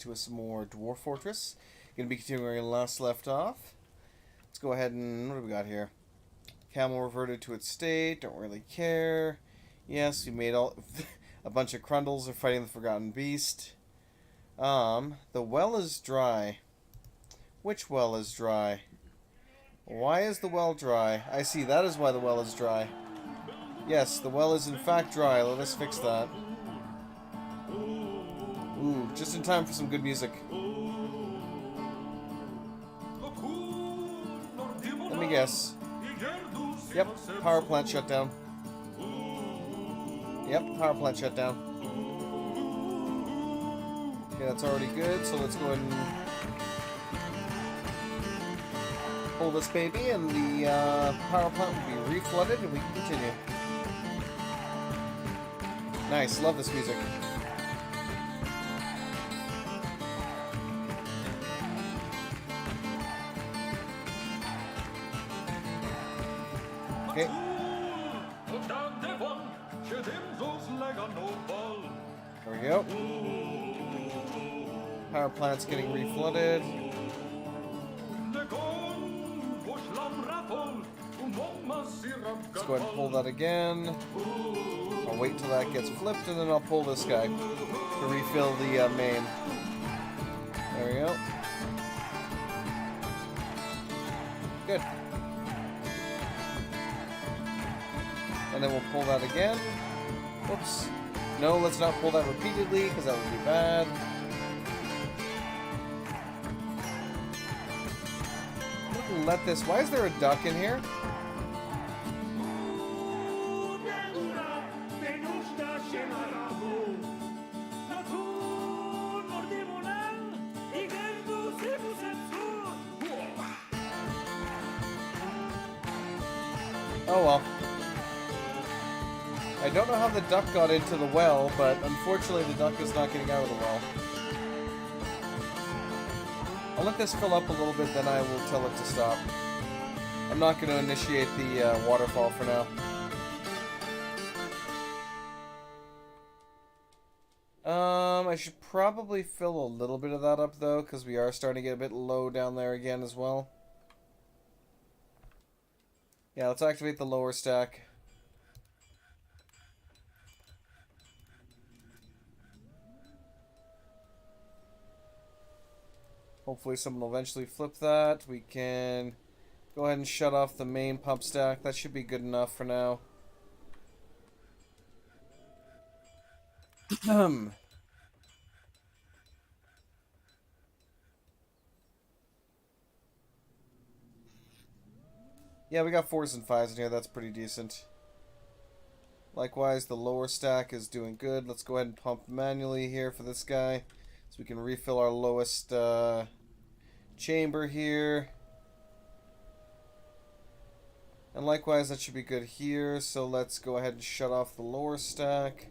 to some more Dwarf Fortress. Gonna be continuing where we last left off. Let's go ahead and... what do we got here? Camel reverted to its state. Don't really care. Yes, we made all... a bunch of Crundles are fighting the Forgotten Beast. The well is dry. Which well is dry? Why is the well dry? I see, that is why the well is dry. Yes, the well is in fact dry. Let us fix that. Ooh, just in time for some good music. Let me guess. Yep, power plant shut down. Yep, power plant shut down. Okay, that's already good, so let's go ahead and pull this baby, and the power plant will be reflooded, and we can continue. Nice, love this music. Okay. There we go. Power plant's getting reflooded. Let's go ahead and pull that again. I'll wait till that gets flipped, and then I'll pull this guy to refill the main. There we go. Good. And then we'll pull that again. Whoops. No, let's not pull that repeatedly, because that would be bad. Let this... why is there a duck in here? Oh well. I don't know how the duck got into the well, but unfortunately the duck is not getting out of the well. I'll let this fill up a little bit, then I will tell it to stop. I'm not going to initiate the waterfall for now. I should probably fill a little bit of that up, though, because we are starting to get a bit low down there again as well. Yeah, let's activate the lower stack. Hopefully someone will eventually flip that. We can go ahead and shut off the main pump stack. That should be good enough for now. Yeah, we got 4s and 5s in here. That's pretty decent. Likewise, the lower stack is doing good. Let's go ahead and pump manually here for this guy, so we can refill our lowest chamber here. And likewise, that should be good here. So let's go ahead and shut off the lower stack.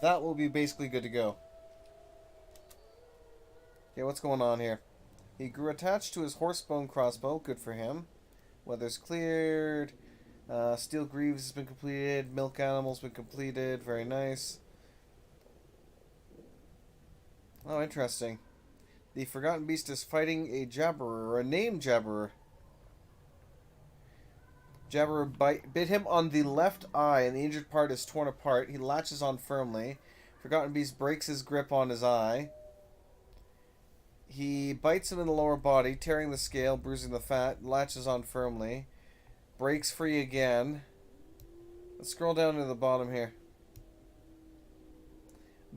That will be basically good to go. Okay, what's going on here? He grew attached to his horsebone crossbow. Good for him. Weather's cleared. Steel Greaves has been completed. Milk Animal's been completed. Very nice. Oh, interesting. The Forgotten Beast is fighting a Jabberer, or a named Jabberer. Jabberer bit him on the left eye, and the injured part is torn apart. He latches on firmly. Forgotten Beast breaks his grip on his eye. He bites him in the lower body, tearing the scale, bruising the fat, latches on firmly. Breaks free again. Let's scroll down to the bottom here.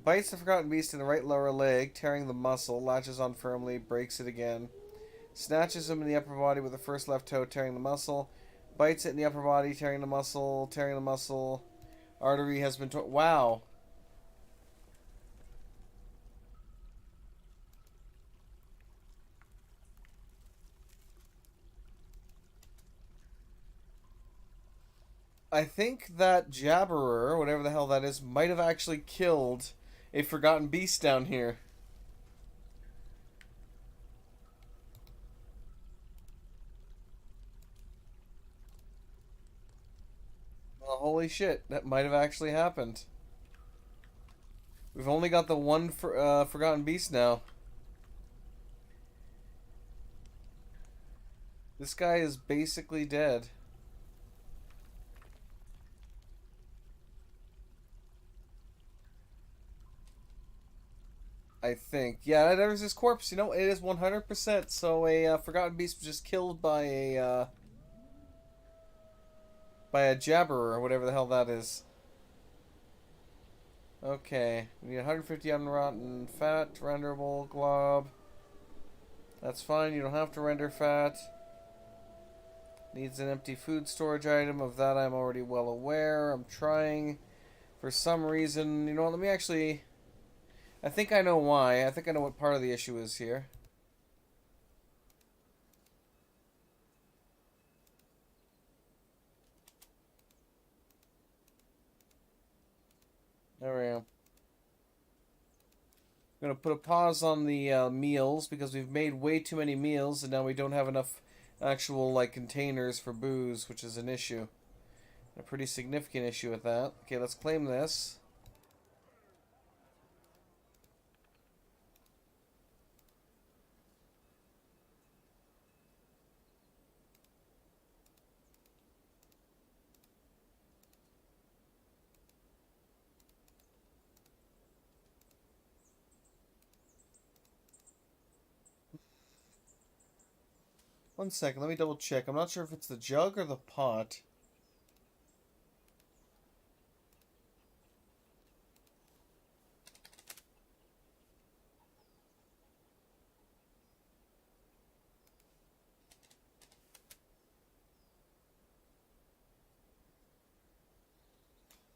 Bites the Forgotten Beast in the right lower leg, tearing the muscle, latches on firmly, breaks it again. Snatches him in the upper body with the first left toe, tearing the muscle. Bites it in the upper body, tearing the muscle, tearing the muscle. Artery has been torn. Wow. I think that Jabberer, whatever the hell that is, might have actually killed a Forgotten Beast down here. Well, holy shit, that might have actually happened. We've only got the one forgotten beast now. This guy is basically dead. I think. Yeah, there's his corpse. You know, it is 100%. So a forgotten beast was just killed by a jabberer or whatever the hell that is. Okay, we need 150 unrotten fat, renderable glob. That's fine. You don't have to render fat. Needs an empty food storage item. Of that, I'm already well aware. I'm trying. For some reason, you know what? Let me actually. I think I know why. I think I know what part of the issue is here. There we go. I'm going to put a pause on the meals because we've made way too many meals and now we don't have enough actual like containers for booze, which is an issue. A pretty significant issue with that. Okay, let's claim this. One second, let me double check. I'm not sure if it's the jug or the pot.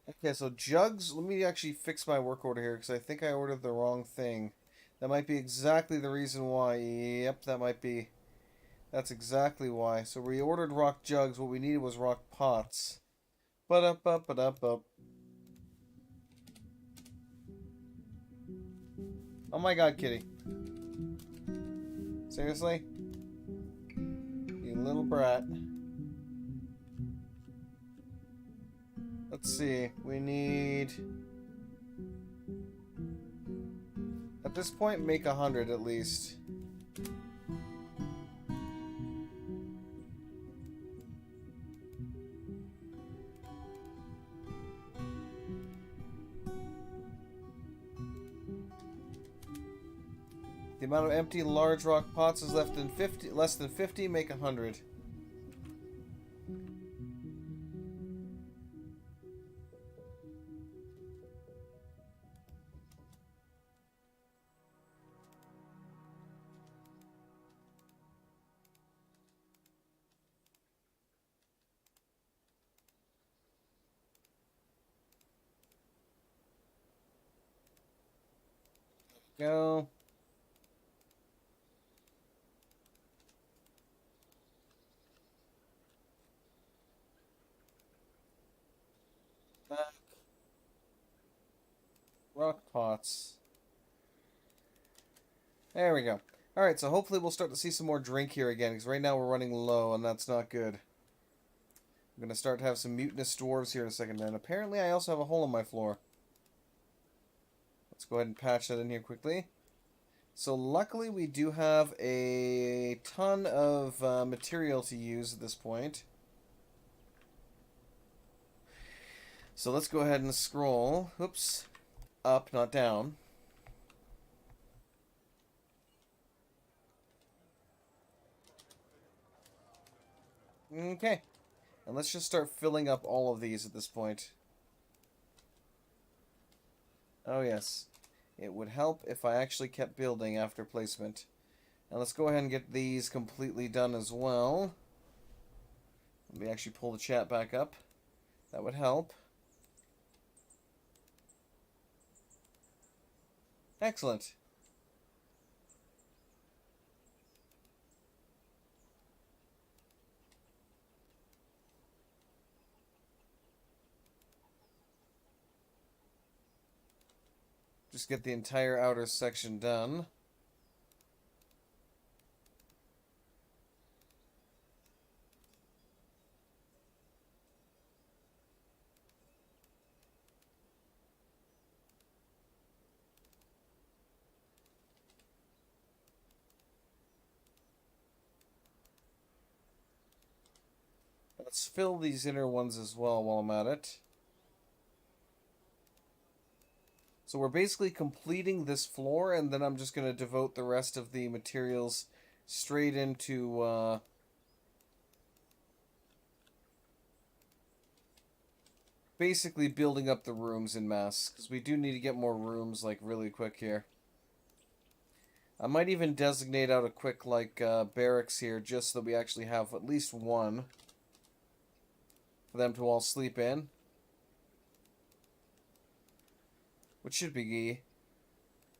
Okay, so jugs, let me actually fix my work order here because I think I ordered the wrong thing. That might be exactly the reason why. Yep, that might be. That's exactly why. So we ordered rock jugs. What we needed was rock pots. But up. Oh my god, kitty. Seriously? You little brat. Let's see. We need... At this point, make 100 at least. The amount of empty large rock pots is less than 50, make 100. Go. Back. Rock pots. There we go. Alright, so hopefully we'll start to see some more drink here again, because right now we're running low, and that's not good. I'm going to start to have some mutinous dwarves here in a second, and apparently I also have a hole in my floor. Let's go ahead and patch that in here quickly. So luckily we do have a ton of material to use at this point. So let's go ahead and scroll. Oops. Up, not down. Okay. And let's just start filling up all of these at this point. Oh yes. It would help if I actually kept building after placement. Now let's go ahead and get these completely done as well. Let me actually pull the chat back up. That would help. Excellent. Just get the entire outer section done. Let's fill these inner ones as well while I'm at it. So we're basically completing this floor, and then I'm just going to devote the rest of the materials straight into basically building up the rooms en masse, because we do need to get more rooms like really quick here. I might even designate out a quick like barracks here, just so that we actually have at least one for them to all sleep in, which should be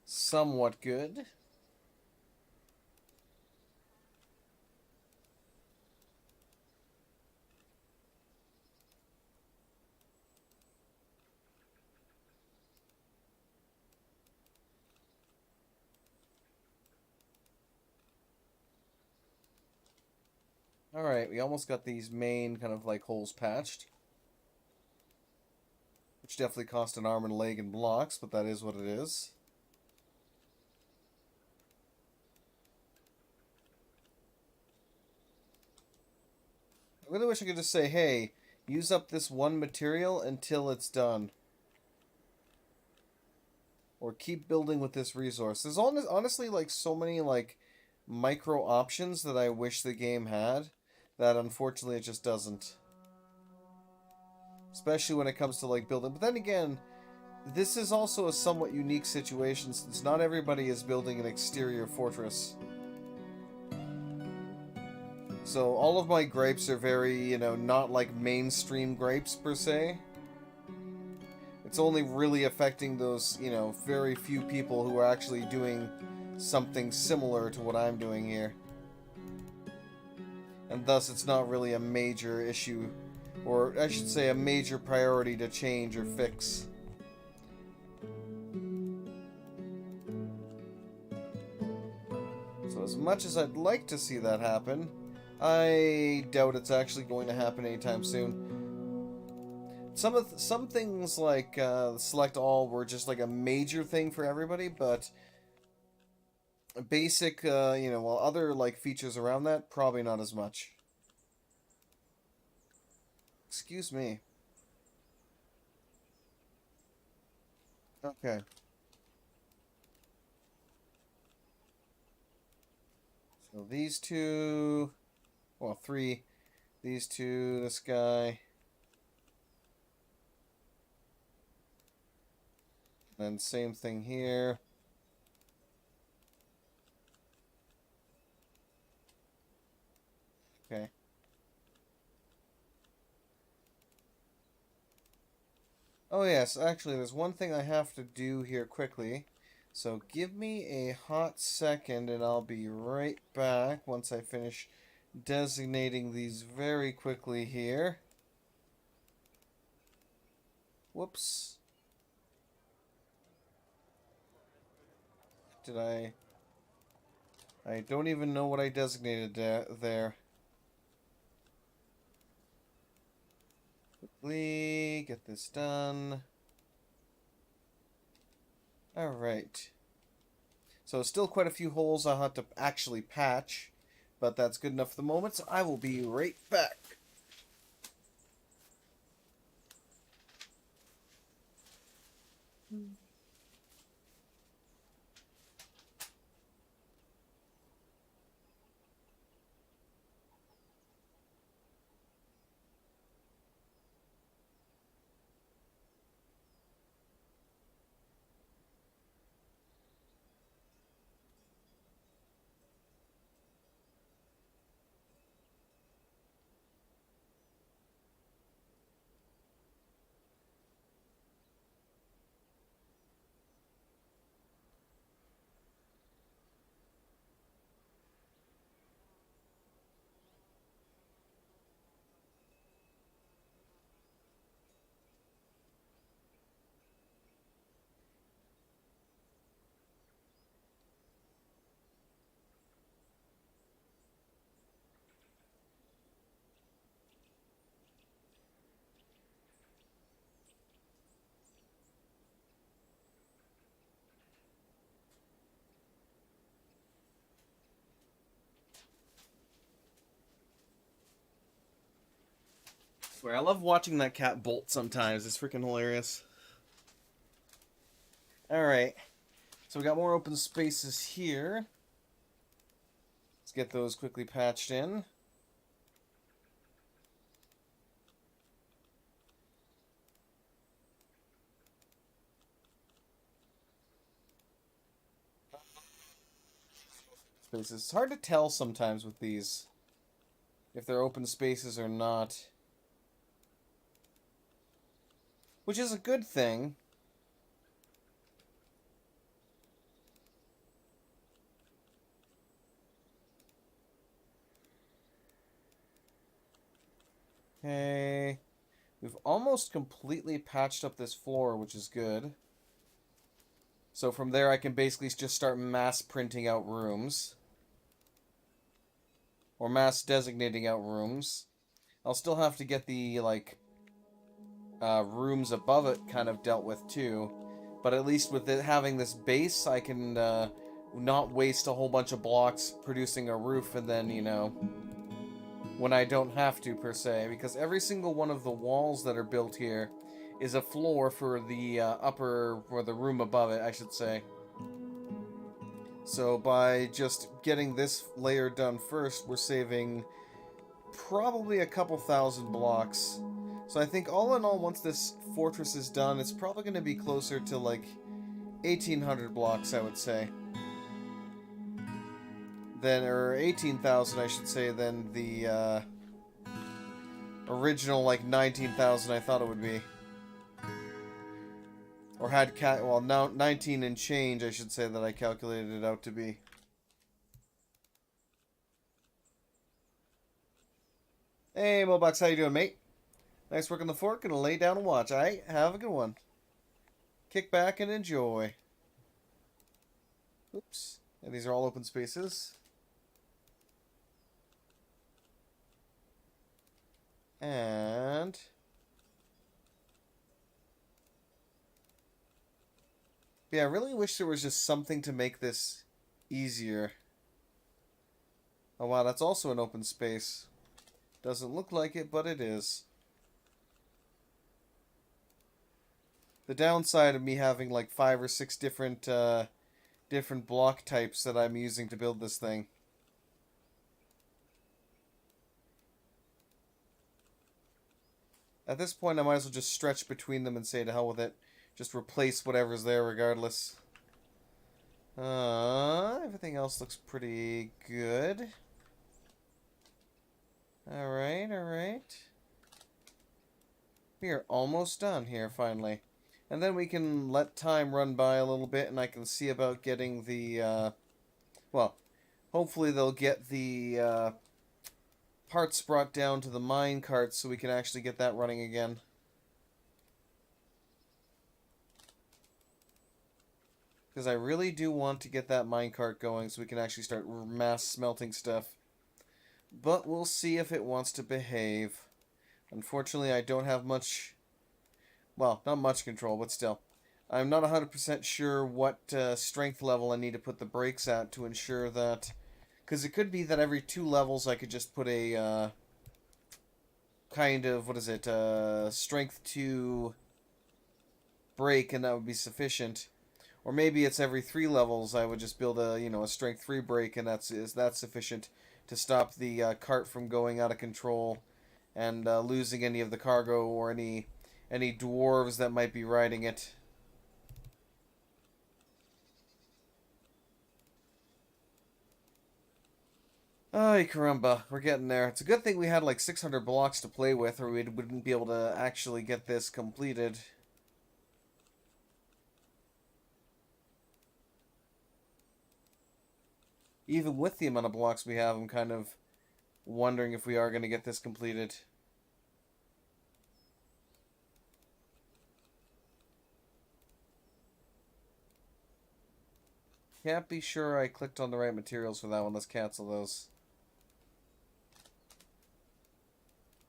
somewhat good. Alright, we almost got these main kind of like holes patched. Which definitely cost an arm and a leg and blocks, but that is what it is. I really wish I could just say, hey, use up this one material until it's done. Or keep building with this resource. There's honestly like so many like micro options that I wish the game had that unfortunately it just doesn't. Especially when it comes to like building. But then again, this is also a somewhat unique situation since not everybody is building an exterior fortress. So all of my gripes are very, you know, not like mainstream gripes per se. It's only really affecting those, you know, very few people who are actually doing something similar to what I'm doing here. And thus it's not really a major issue, or I should say a major priority to change or fix. So as much as I'd like to see that happen, I doubt it's actually going to happen anytime soon. Some things like select all were just like a major thing for everybody, but basic, you know, well, other like features around that, probably not as much. Excuse me. Okay. So these two, well, three. These two, this guy. Then same thing here. Okay. Oh yes, actually there's one thing I have to do here quickly. So give me a hot second and I'll be right back once I finish designating these very quickly here. Whoops. Did I don't even know what I designated there. Quickly get this done. Alright. So still quite a few holes I'll have to actually patch, but that's good enough for the moment, so I will be right back. swear, I love watching that cat bolt sometimes. It's freaking hilarious. Alright. So we got more open spaces here. Let's get those quickly patched in. Spaces. It's hard to tell sometimes with these if they're open spaces or not. Which is a good thing. Okay. We've almost completely patched up this floor, which is good. So from there I can basically just start mass printing out rooms. Or mass designating out rooms. I'll still have to get the, like, rooms above it kind of dealt with too. But at least with it having this base, I can not waste a whole bunch of blocks producing a roof and then, you know, when I don't have to, per se. Because every single one of the walls that are built here is a floor for the upper, or the room above it, I should say. So by just getting this layer done first, we're saving probably a couple thousand blocks. So I think all in all, once this fortress is done, it's probably going to be closer to like 1,800 blocks, I would say. Then, or 18,000, I should say, than the original like 19,000 I thought it would be. Or had, well, now 19 and change, I should say, that I calculated it out to be. Hey, Mobox, how you doing, mate? Nice work on the fork. Gonna lay down and watch. Alright, have a good one. Kick back and enjoy. Oops. And these are all open spaces. And yeah, I really wish there was just something to make this easier. Oh wow, that's also an open space. Doesn't look like it, but it is. The downside of me having like 5 or 6 different different block types that I'm using to build this thing. At this point, I might as well just stretch between them and say to hell with it. Just replace whatever's there regardless. Everything else looks pretty good. Alright, alright. We are almost done here, finally. And then we can let time run by a little bit, and I can see about getting the, well, hopefully they'll get the, parts brought down to the minecart so we can actually get that running again. Because I really do want to get that minecart going so we can actually start mass smelting stuff. But we'll see if it wants to behave. Unfortunately, I don't have much... Well, not much control, but still. I'm not 100% sure what strength level I need to put the brakes at to ensure that... Because it could be that every 2 levels I could just put a... kind of, what is it, strength 2 brake and that would be sufficient. Or maybe it's every 3 levels I would just build a, you know, a strength 3 brake and that's sufficient to stop the cart from going out of control and losing any of the cargo or any dwarves that might be riding it. Ay, caramba, we're getting there. It's a good thing we had like 600 blocks to play with, or we wouldn't be able to actually get this completed. Even with the amount of blocks we have, I'm kind of wondering if we are going to get this completed. Can't be sure I clicked on the right materials for that one. Let's cancel those.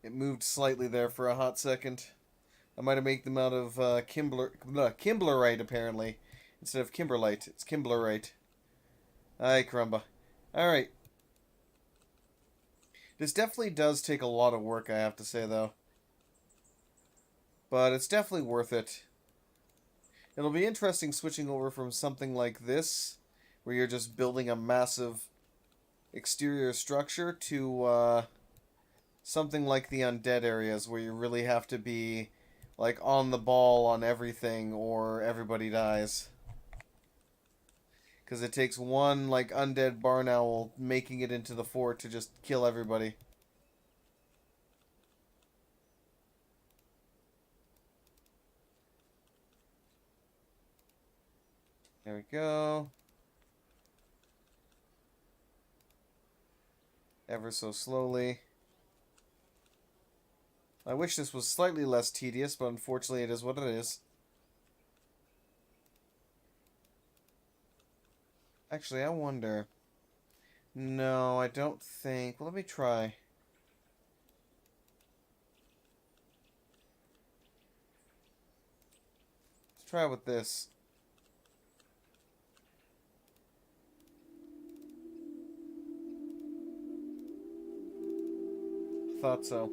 It moved slightly there for a hot second. I might have made them out of Kimblerite, apparently. Instead of Kimberlite. It's Kimblerite. Ay, caramba. Alright. This definitely does take a lot of work, I have to say, though. But it's definitely worth it. It'll be interesting switching over from something like this, where you're just building a massive exterior structure, to something like the undead areas, where you really have to be like on the ball on everything or everybody dies. Because it takes one like undead barn owl making it into the fort to just kill everybody. There we go. Ever so slowly. I wish this was slightly less tedious, but unfortunately it is what it is. Actually, I wonder. No, I don't think. Well, let me try. Let's try with this. Thought so.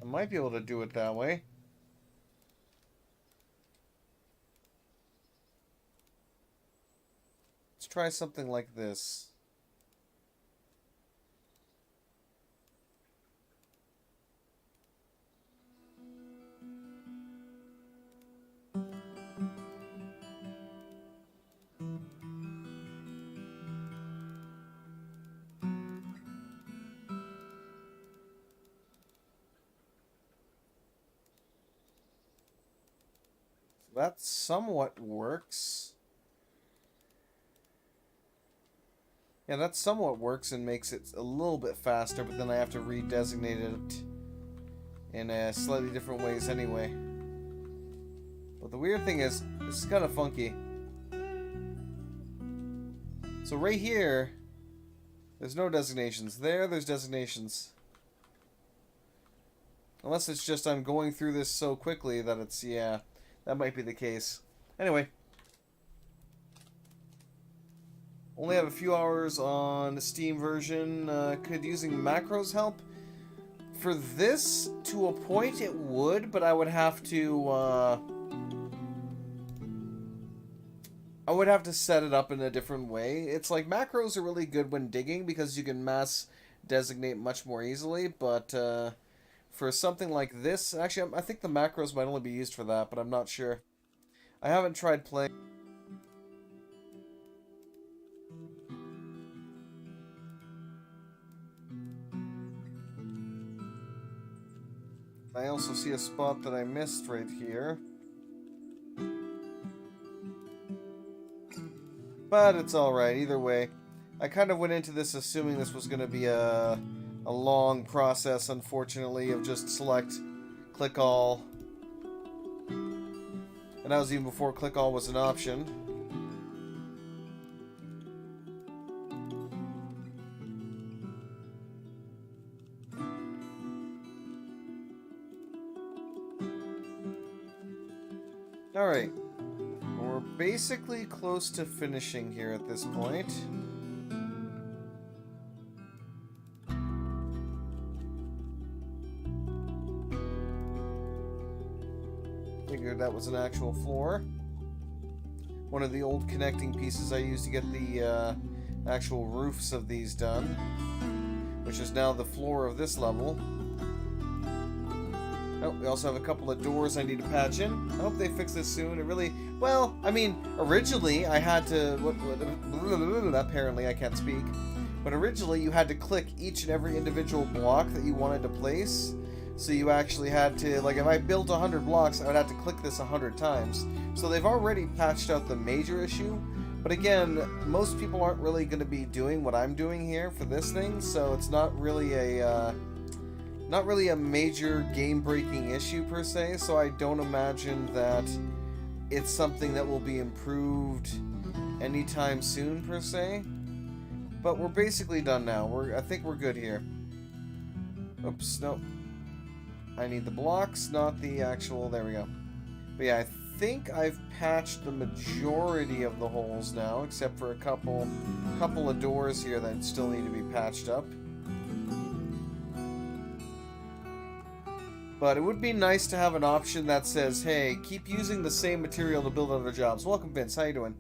I might be able to do it that way. Let's try something like this. That somewhat works. Yeah, that somewhat works and makes it a little bit faster, but then I have to redesignate it in slightly different ways anyway. But the weird thing is, this is kind of funky. So right here, there's no designations. There's designations. Unless it's just I'm going through this so quickly that it's, yeah, that might be the case. Anyway. Only have a few hours on the Steam version. Could using macros help? For this, to a point, it would, but I would have to set it up in a different way. It's like macros are really good when digging because you can mass designate much more easily, but for something like this, actually, I think the macros might only be used for that, but I'm not sure. I haven't tried playing. I also see a spot that I missed right here. But it's alright, either way. I kind of went into this assuming this was going to be a long process, unfortunately, of just select, click all. And that was even before click all was an option. Alright. We're basically close to finishing here at this point. Figured that was an actual floor. One of the old connecting pieces I used to get the actual roofs of these done, which is now the floor of this level. Oh, we also have a couple of doors I need to patch in. I hope they fix this soon. It really... Well, I mean, originally I had to... Apparently I can't speak. But originally you had to click each and every individual block that you wanted to place. So you actually had to... Like, if I built 100 blocks, I would have to click this 100 times. So they've already patched out the major issue. But again, most people aren't really going to be doing what I'm doing here for this thing. So it's not really a... Not really a major game-breaking issue per se, so I don't imagine that it's something that will be improved anytime soon per se. But we're basically done now. I think we're good here. Oops, no. I need the blocks, not the actual... There we go. But yeah, I think I've patched the majority of the holes now, except for a couple of doors here that still need to be patched up. But it would be nice to have an option that says, hey, keep using the same material to build other jobs. Welcome, Vince. How you doing?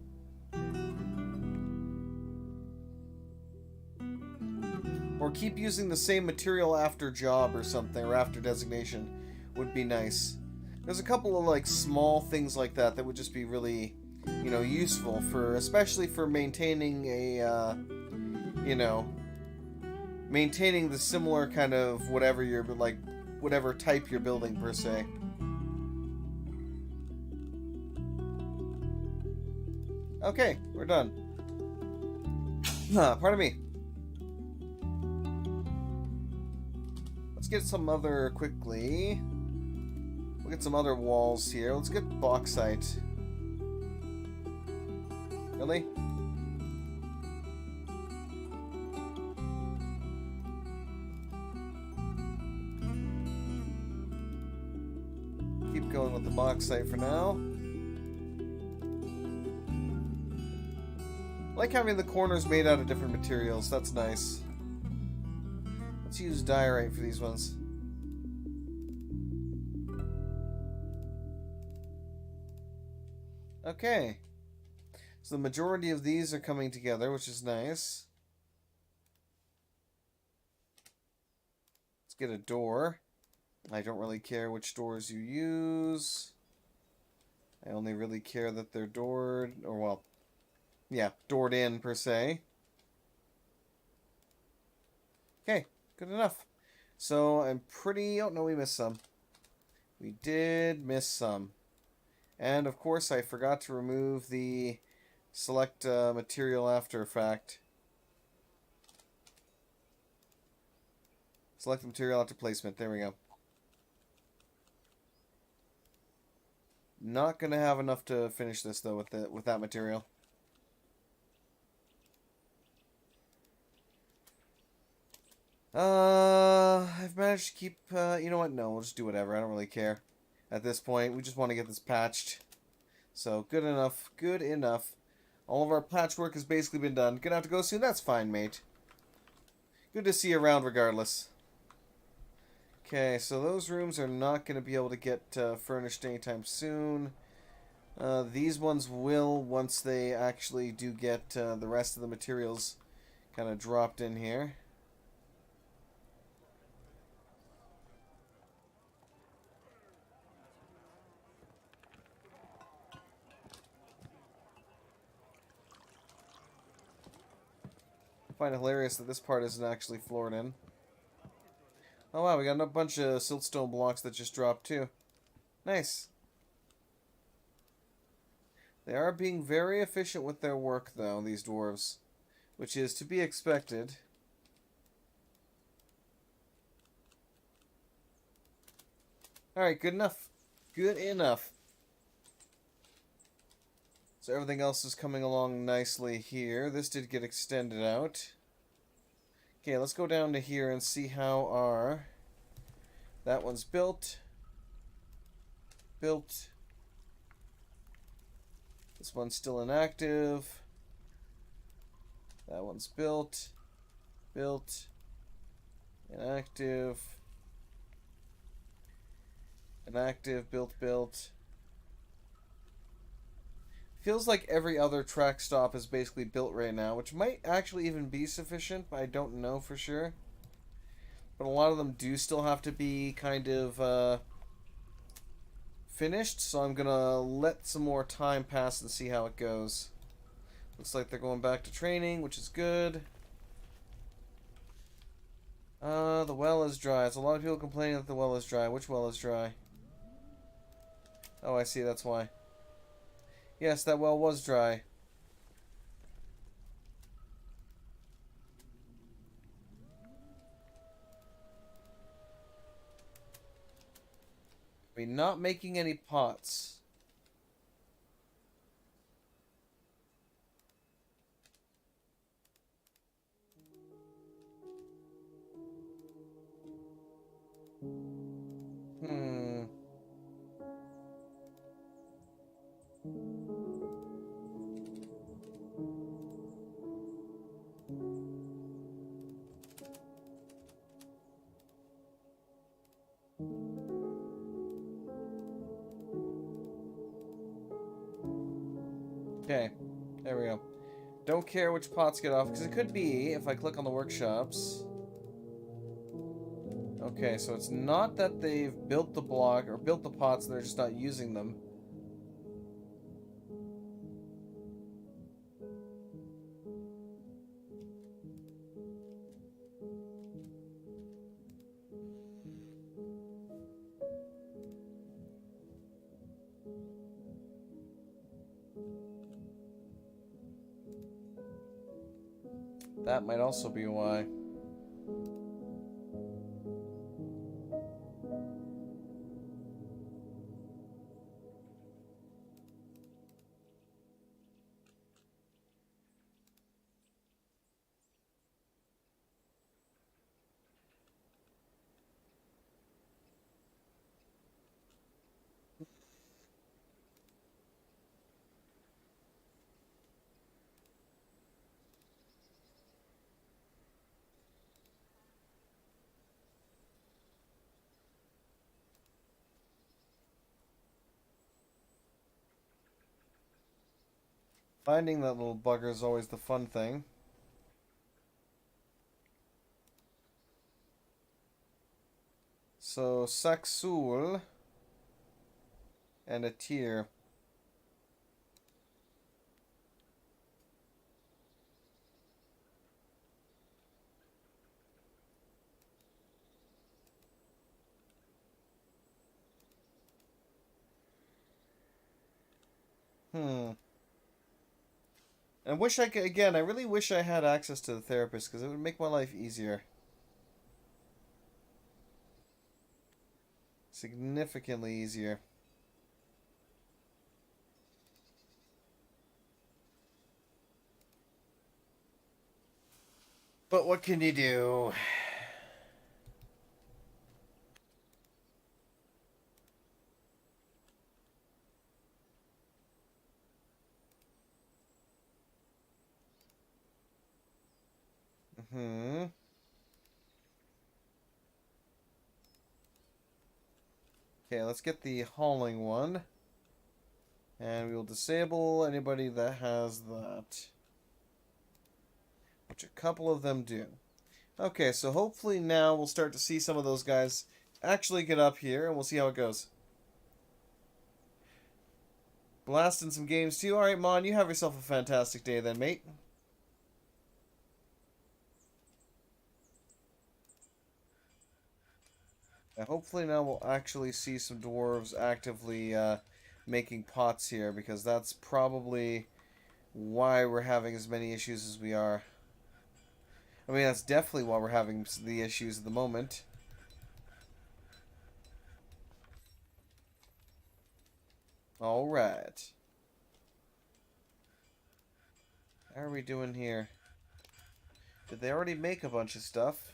Or keep using the same material after job or something, or after designation would be nice. There's a couple of like small things like that that would just be really, you know, useful for, especially for maintaining a, you know, maintaining the similar kind of whatever you're like, whatever type you're building per se. Okay, we're done. Pardon me. Let's get some other quickly. We'll get some other walls here. Let's get bauxite. Really? Keep going with the bauxite for now. I like having the corners made out of different materials. That's nice. Let's use diorite for these ones. Okay. So the majority of these are coming together, which is nice. Let's get a door. I don't really care which doors you use. I only really care that they're doored, or well, yeah, doored in per se. Okay, good enough. So I'm pretty, oh no, we missed some. We did miss some. And of course I forgot to remove the select material after effect. Select material after placement, there we go. Not gonna have enough to finish this though with that material. I've managed to keep, you know what, no, we'll just do whatever, I don't really care. At this point, we just want to get this patched. So, good enough, good enough. All of our patchwork has basically been done. Gonna have to go soon, that's fine, mate. Good to see you around regardless. Okay, so those rooms are not going to be able to get furnished anytime soon. These ones will, once they actually do get the rest of the materials kind of dropped in here. I find it hilarious that this part isn't actually floored in. Oh wow, we got a bunch of siltstone blocks that just dropped too. Nice. They are being very efficient with their work though, these dwarves. Which is to be expected. Alright, good enough. Good enough. So everything else is coming along nicely here. This did get extended out. Okay, let's go down to here and see how our... That one's built. Built. This one's still inactive. That one's built. Built. Inactive. Inactive, built. Feels like every other track stop is basically built right now, which might actually even be sufficient, but I don't know for sure. But a lot of them do still have to be kind of finished, so I'm gonna let some more time pass and see how it goes. Looks like they're going back to training, which is good. The well is dry. There's a lot of people complaining that the well is dry. Which well is dry? Oh, I see, that's why. Yes, that well was dry. We're not making any pots. Okay, there we go. Don't care which pots get off, because it could be, if I click on the workshops... Okay, so it's not that they've built the block, or built the pots, and they're just not using them. That might also be why. Finding that little bugger is always the fun thing. So, Saxul and a tier. I wish I could, again, I really wish I had access to the therapist, because it would make my life easier. Significantly easier. But what can you do? Okay, let's get the hauling one. And we will disable anybody that has that. Which a couple of them do. Okay, so hopefully now we'll start to see some of those guys actually get up here, and we'll see how it goes. Blasting some games too. Alright, Mon, you have yourself a fantastic day then, mate. And hopefully now we'll actually see some dwarves actively making pots here, because that's probably why we're having as many issues as we are. I mean, that's definitely why we're having the issues at the moment. Alright. How are we doing here? Did they already make a bunch of stuff?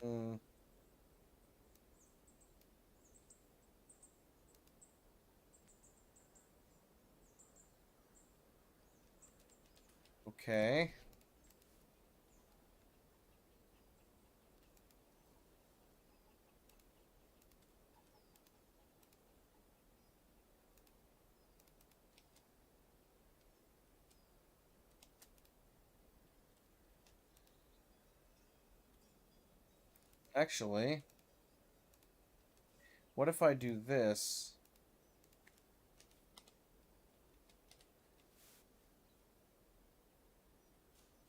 Hmm. Okay. Actually, what if I do this?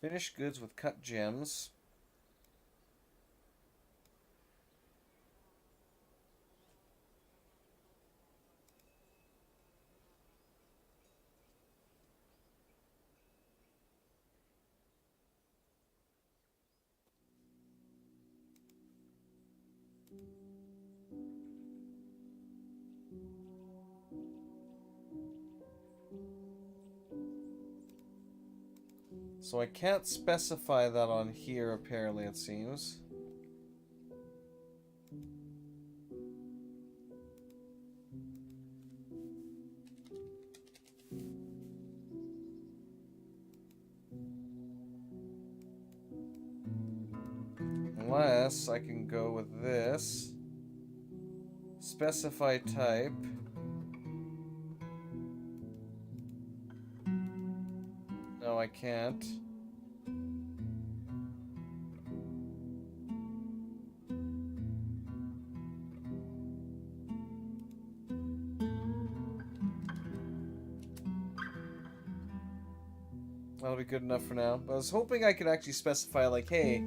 Finish goods with cut gems. So I can't specify that on here, apparently, it seems. guess I can go with this. Specify type. No, I can't. That'll be good enough for now. But I was hoping I could actually specify, like, hey,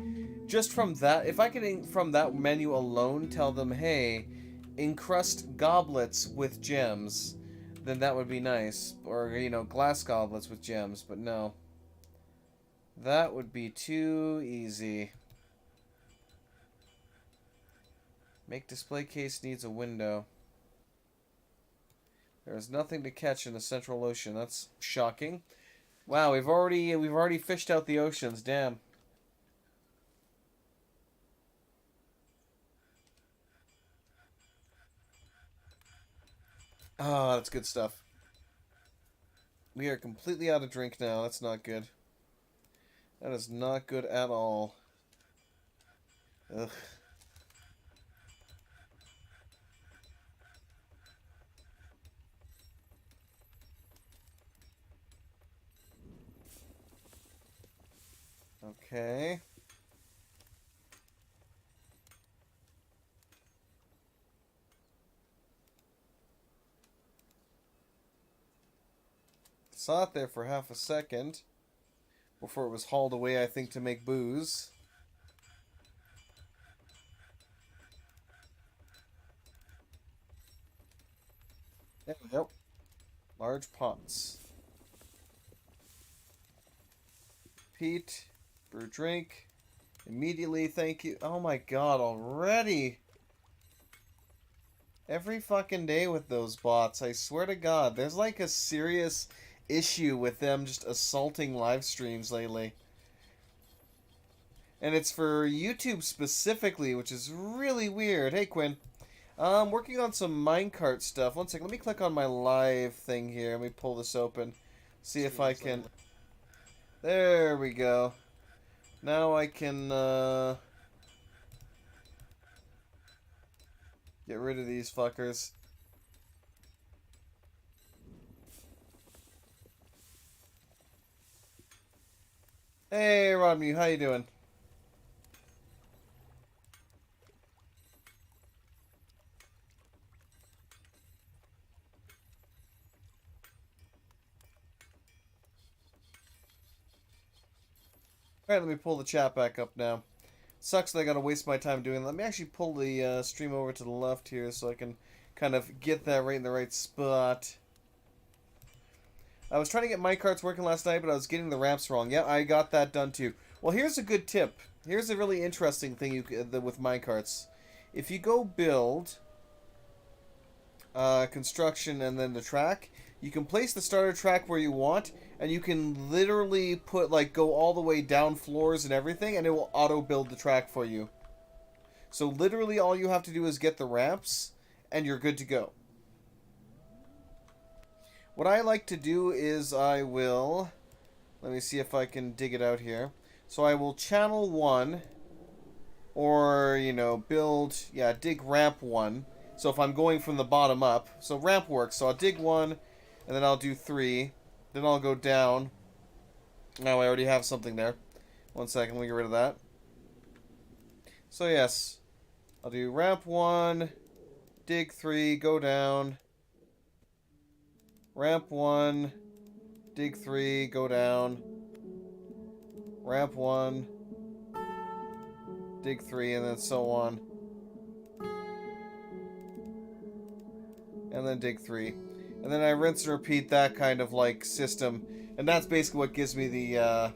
just from that, if I could, from that menu alone, tell them, hey, encrust goblets with gems, then that would be nice. Or, you know, glass goblets with gems, but no. That would be too easy. Make display case needs a window. There is nothing to catch in the Central Ocean. That's shocking. Wow, we've already fished out the oceans. Damn. Ah, that's good stuff. We are completely out of drink now. That's not good. That is not good at all. Ugh. Okay. Saw it there for half a second before it was hauled away, I think, to make booze. There we go. Large pots. Pete, brew drink. Immediately, thank you. Oh my god, already! Every fucking day with those bots, I swear to god. There's like a serious issue with them just assaulting live streams lately. And it's for YouTube specifically, which is really weird. Hey, Quinn. I'm working on some Minecart stuff. One second, let me click on my live thing here. Let me pull this open. See if I can... There we go. Now I can, get rid of these fuckers. Hey, Rodney, how you doing? Alright, let me pull the chat back up now. Sucks that I gotta waste my time doing that. Let me actually pull the stream over to the left here so I can kind of get that right in the right spot. I was trying to get Minecarts working last night, but I was getting the ramps wrong. Yeah, I got that done too. Well, here's a good tip. Here's a really interesting thing with Minecarts. If you go build, construction, and then the track, you can place the starter track where you want, and you can literally put, like, go all the way down floors and everything, and it will auto-build the track for you. So literally all you have to do is get the ramps, and you're good to go. What I like to do is I will... Let me see if I can dig it out here. So I will channel 1, or, you know, build... Yeah, dig ramp 1. So if I'm going from the bottom up... So ramp works. So I'll dig 1, and then I'll do 3. Then I'll go down. Now I already have something there. One second, let me get rid of that. So yes, I'll do ramp 1, dig 3, go down. Ramp 1, dig 3, go down. Ramp 1, dig 3, and then so on. And then dig 3. And then I rinse and repeat that kind of, like, system. And that's basically what gives me the,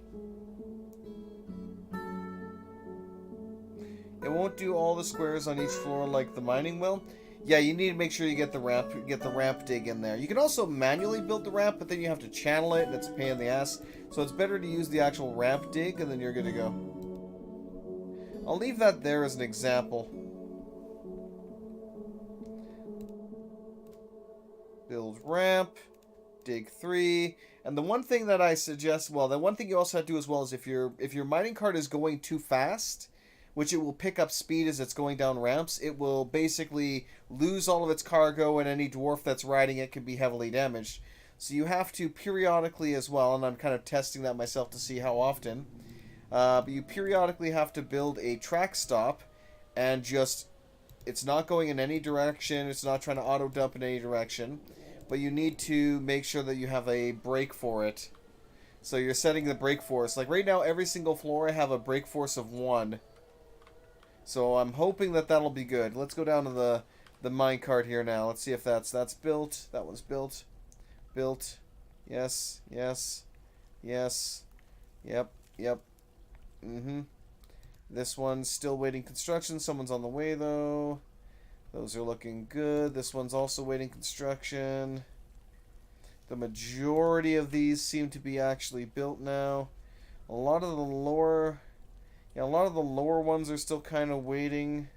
It won't do all the squares on each floor like the mining will. Yeah, you need to make sure you get the ramp dig in there. You can also manually build the ramp, but then you have to channel it, and it's a pain in the ass. So it's better to use the actual ramp dig, and then you're good to go. I'll leave that there as an example. Build ramp, dig 3, and the one thing that I suggest, well, the one thing you also have to do as well is if your mining cart is going too fast, which it will pick up speed as it's going down ramps, it will basically lose all of its cargo, and any dwarf that's riding it can be heavily damaged. So you have to periodically as well, and I'm kind of testing that myself to see how often, but you periodically have to build a track stop, and just, it's not going in any direction, it's not trying to auto dump in any direction, but you need to make sure that you have a brake for it. So you're setting the brake force. Like right now, every single floor I have a brake force of 1. So I'm hoping that that'll be good. Let's go down to the minecart here now. Let's see if that's built. That one's built. Built. Yes. Yes. Yes. Yep. Yep. This one's still waiting construction. Someone's on the way though. Those are looking good. This one's also waiting construction. The majority of these seem to be actually built now. A lot of the lower ones are still kind of waiting.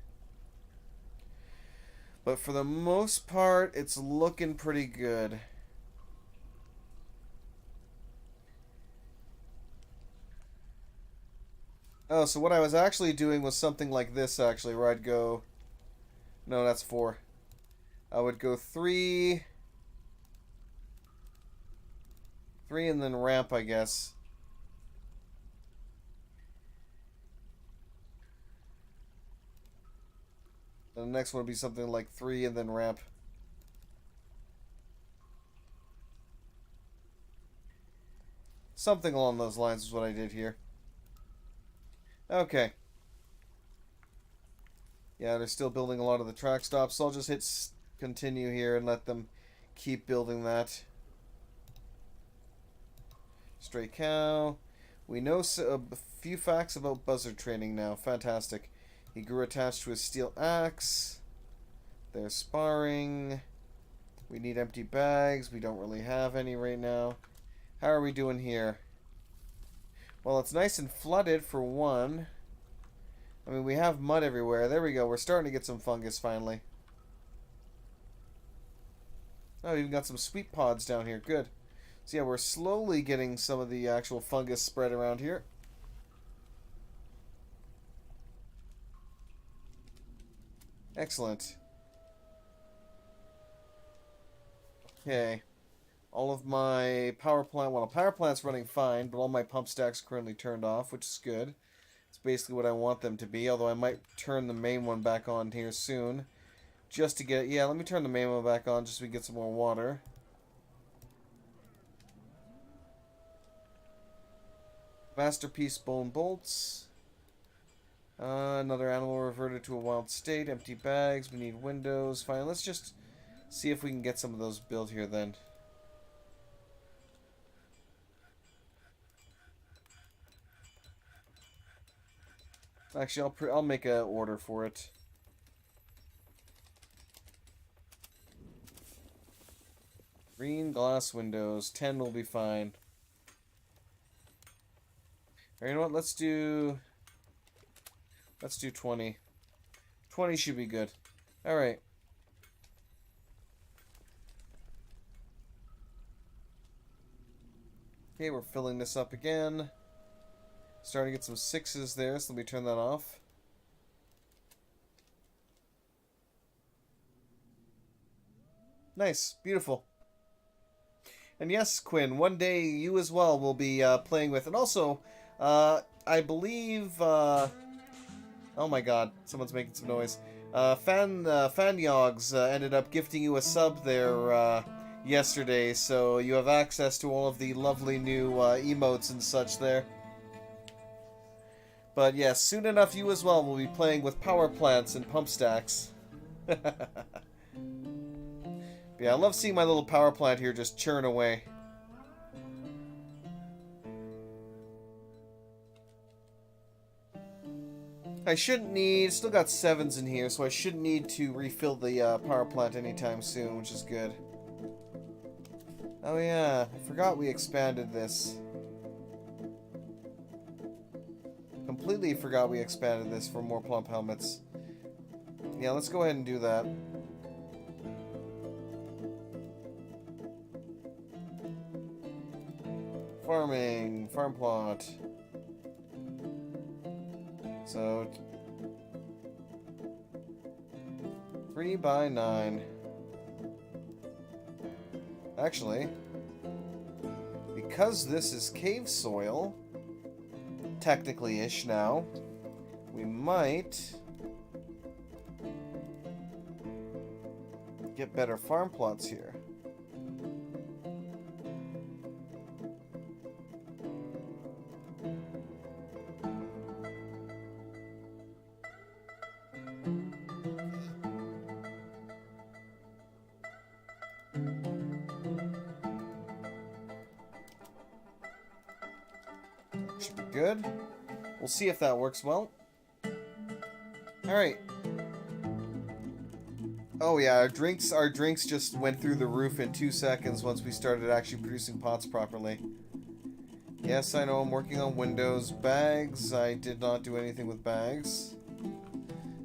But for the most part, it's looking pretty good. Oh, so what I was actually doing was something like this, actually, where I'd go... No, that's 4. I would go 3... 3 and then ramp, I guess. And the next one would be something like 3 and then ramp. Something along those lines is what I did here. Okay. Yeah, they're still building a lot of the track stops, so I'll just hit continue here and let them keep building that. Stray cow. We know a few facts about buzzard training now. Fantastic. He grew attached to his steel axe. They're sparring. We need empty bags. We don't really have any right now. How are we doing here? Well, it's nice and flooded for one. I mean, we have mud everywhere. There we go. We're starting to get some fungus finally. Oh, we even got some sweet pods down here. Good. So yeah, we're slowly getting some of the actual fungus spread around here. Excellent. Okay. All of my power plant, well, power plant's running fine, but all my pump stacks are currently turned off, which is good. It's basically what I want them to be, although I might turn the main one back on here soon. Just to get, yeah, let me turn the main one back on just so we get some more water. Masterpiece bone bolts. Another animal reverted to a wild state. Empty bags. We need windows. Fine, let's just see if we can get some of those built here then. Actually, I'll make an order for it. Green glass windows. 10 will be fine. Or you know what? Let's do 20. 20 should be good. Alright. Okay, we're filling this up again. Starting to get some 6s there, so let me turn that off. Nice. Beautiful. And yes, Quinn, one day you as well will be playing with. And also, I believe... oh my god, someone's making some noise. Fanyogs ended up gifting you a sub there yesterday, so you have access to all of the lovely new emotes and such there. But yes, soon enough you as well will be playing with power plants and pump stacks. Yeah, I love seeing my little power plant here just churn away. I shouldn't need... Still got 7s in here, so I shouldn't need to refill the power plant anytime soon, which is good. Oh yeah, I forgot we expanded this. Completely forgot we expanded this for more plump helmets. Yeah, let's go ahead and do that. Farming, farm plot. So, 3x9. Actually, because this is cave soil, technically-ish now, we might get better farm plots here. Should be good. We'll see if that works well. Alright. Oh yeah, our drinks just went through the roof in 2 seconds once we started actually producing pots properly. Yes, I know I'm working on windows. Bags, I did not do anything with bags.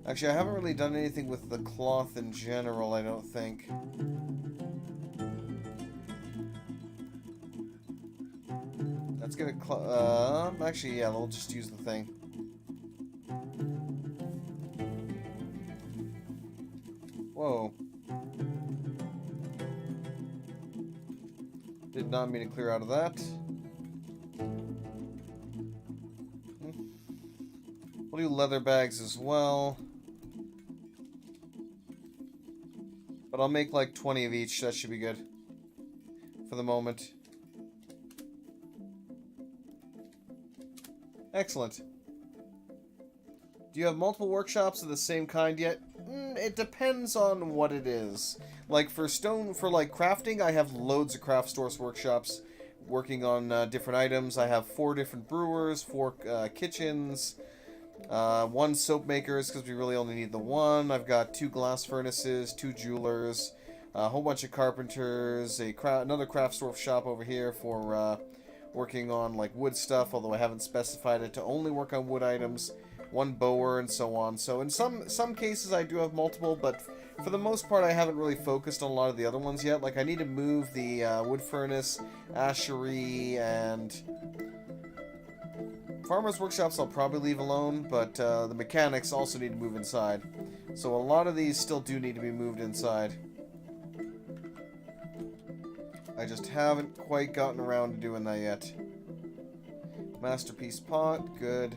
Actually, I haven't really done anything with the cloth in general, I don't think. Let's get a actually, yeah, we'll just use the thing. Whoa. Did not mean to clear out of that. We'll do leather bags as well. But I'll make like 20 of each, that should be good. For the moment. Excellent. Do you have multiple workshops of the same kind yet? It depends on what it is. Like for like crafting, I have loads of craft stores workshops working on different items. I have 4 different brewers, 4 kitchens, 1 soap makers because we really only need the 1. I've got 2 glass furnaces, 2 jewelers, a whole bunch of carpenters, another craft store shop over here for working on like wood stuff, although I haven't specified it to only work on wood items, 1 bower, and so on. So in some cases I do have multiple, but for the most part I haven't really focused on a lot of the other ones yet. Like I need to move the wood furnace, ashery, and farmers workshops I'll probably leave alone, but the mechanics also need to move inside. So a lot of these still do need to be moved inside. I just haven't quite gotten around to doing that yet. Masterpiece pot, good.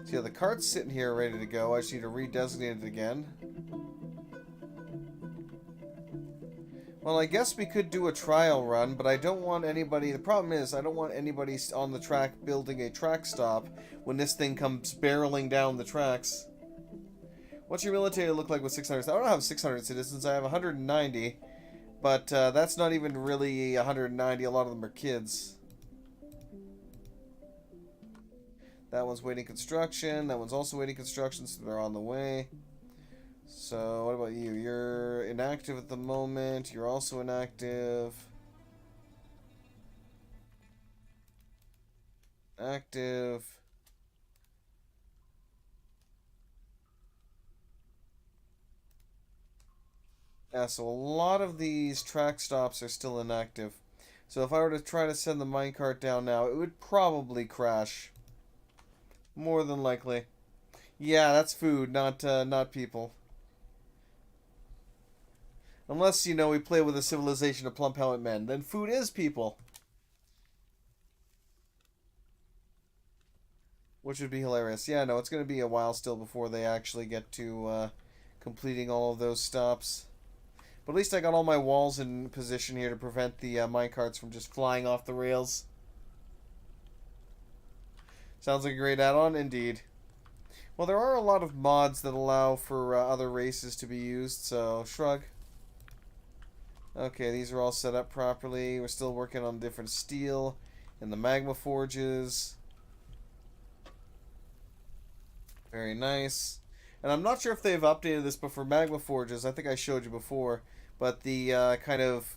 So yeah, the cart's sitting here ready to go. I just need to redesignate it again. Well, I guess we could do a trial run, but I don't want anybody... The problem is, I don't want anybody on the track building a track stop when this thing comes barreling down the tracks. What's your military look like with 600? I don't have 600 citizens, I have 190. But that's not even really 190. A lot of them are kids. That one's waiting construction. That one's also waiting construction, so they're on the way. So, what about you? You're inactive at the moment. You're also inactive. Active. Yeah, so a lot of these track stops are still inactive. So if I were to try to send the minecart down now, it would probably crash. More than likely. Yeah, that's food, not people. Unless, you know, we play with a civilization of plump helmet men, then food is people. Which would be hilarious. Yeah, no, it's going to be a while still before they actually get to completing all of those stops. But at least I got all my walls in position here to prevent the minecarts from just flying off the rails. Sounds like a great add-on, indeed. Well, there are a lot of mods that allow for other races to be used, so shrug. Okay, these are all set up properly. We're still working on different steel and the magma forges. Very nice. And I'm not sure if they've updated this, but for magma forges, I think I showed you before, but the kind of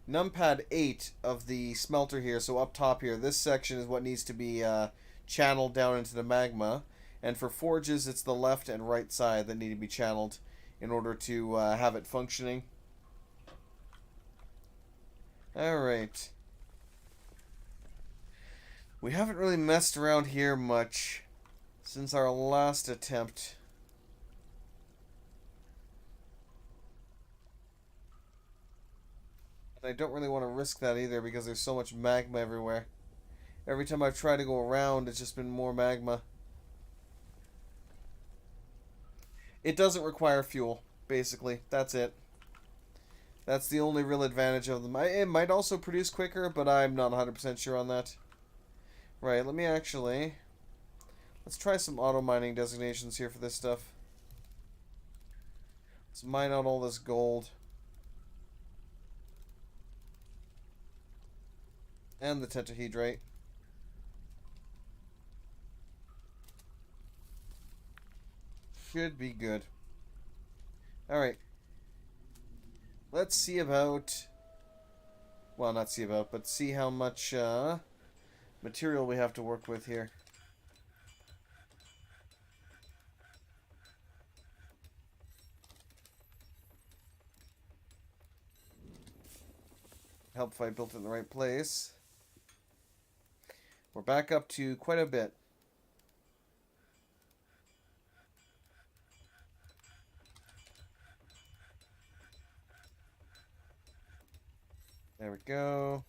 numpad 8 of the smelter here, so up top here, this section is what needs to be channeled down into the magma. And for forges, it's the left and right side that need to be channeled in order to have it functioning. Alright. We haven't really messed around here much since our last attempt. I don't really want to risk that either because there's so much magma everywhere. Every time I've tried to go around, it's just been more magma. It doesn't require fuel, basically. That's it. That's the only real advantage of them. It might also produce quicker, but I'm not 100% sure on that. Right, let me actually... Let's try some auto mining designations here for this stuff. Let's mine out all this gold. And the tetrahedrite. Should be good. Alright. Let's see about... Well, not see about, but see how much material we have to work with here. Help if I built it in the right place. We're back up to quite a bit. There we go.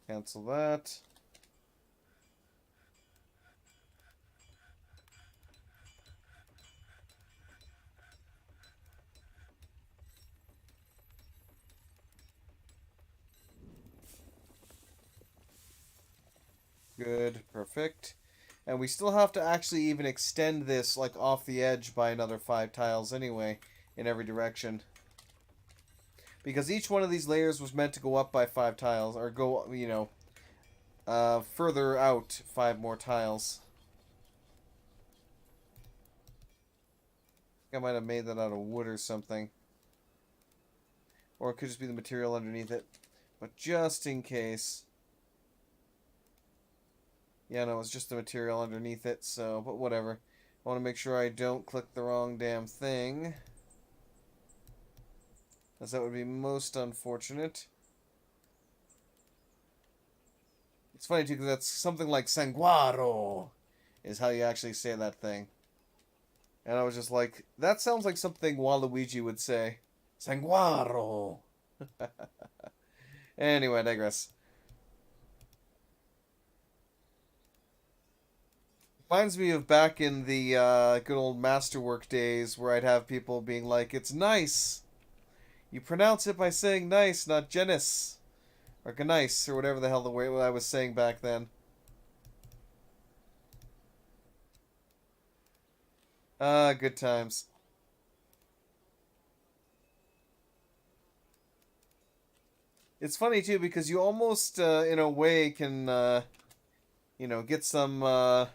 Cancel that. Good, perfect. And we still have to actually even extend this like off the edge by another 5 tiles anyway, in every direction. Because each one of these layers was meant to go up by 5 tiles, or go, you know, further out 5 more tiles. I might have made that out of wood or something. Or it could just be the material underneath it. But just in case... Yeah, no, it's just the material underneath it, so, but whatever. I want to make sure I don't click the wrong damn thing. As that would be most unfortunate. It's funny, too, because that's something like sanguaro is how you actually say that thing. And I was just like, that sounds like something Waluigi would say. Sanguaro! Anyway, I digress. Reminds me of back in the good old masterwork days where I'd have people being like, it's nice. You pronounce it by saying nice, not genus. Or ganice, or whatever the hell the way I was saying back then. Ah, good times. It's funny, too, because you almost, in a way, can, you know, get some,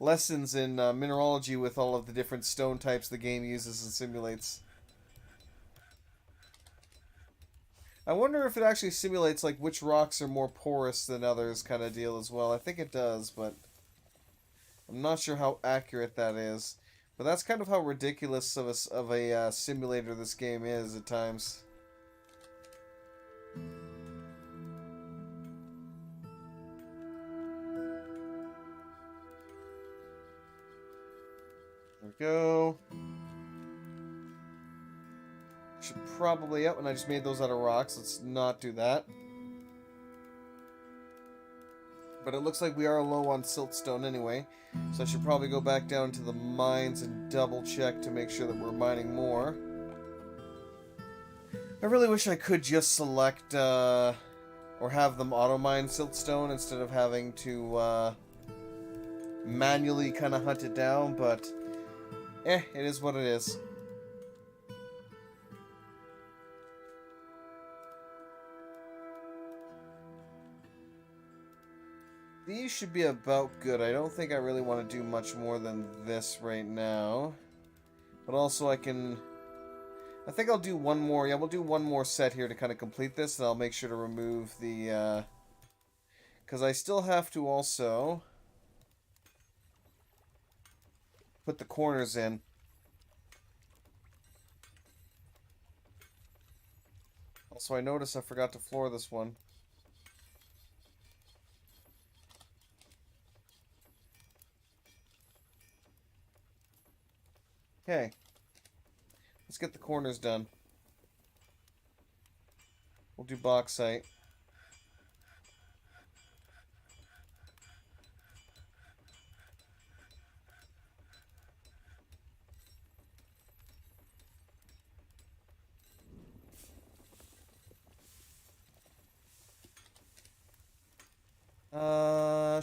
lessons in mineralogy with all of the different stone types the game uses and simulates. I wonder if it actually simulates like which rocks are more porous than others kind of deal as well. I think it does, but I'm not sure how accurate that is. But that's kind of how ridiculous of a simulator this game is at times. There we go. Should probably, yep, and I just made those out of rocks. Let's not do that. But it looks like we are low on siltstone anyway. So I should probably go back down to the mines and double check to make sure that we're mining more. I really wish I could just select, or have them auto-mine siltstone instead of having to, manually kind of hunt it down, but, it is what it is. These should be about good. I don't think I really want to do much more than this right now. But also I can... I think I'll do one more. Yeah, we'll do one more set here to kind of complete this. And I'll make sure to remove the... because I still have to also... put the corners in. Also, I noticed I forgot to floor this one. Okay. Let's get the corners done. We'll do bauxite.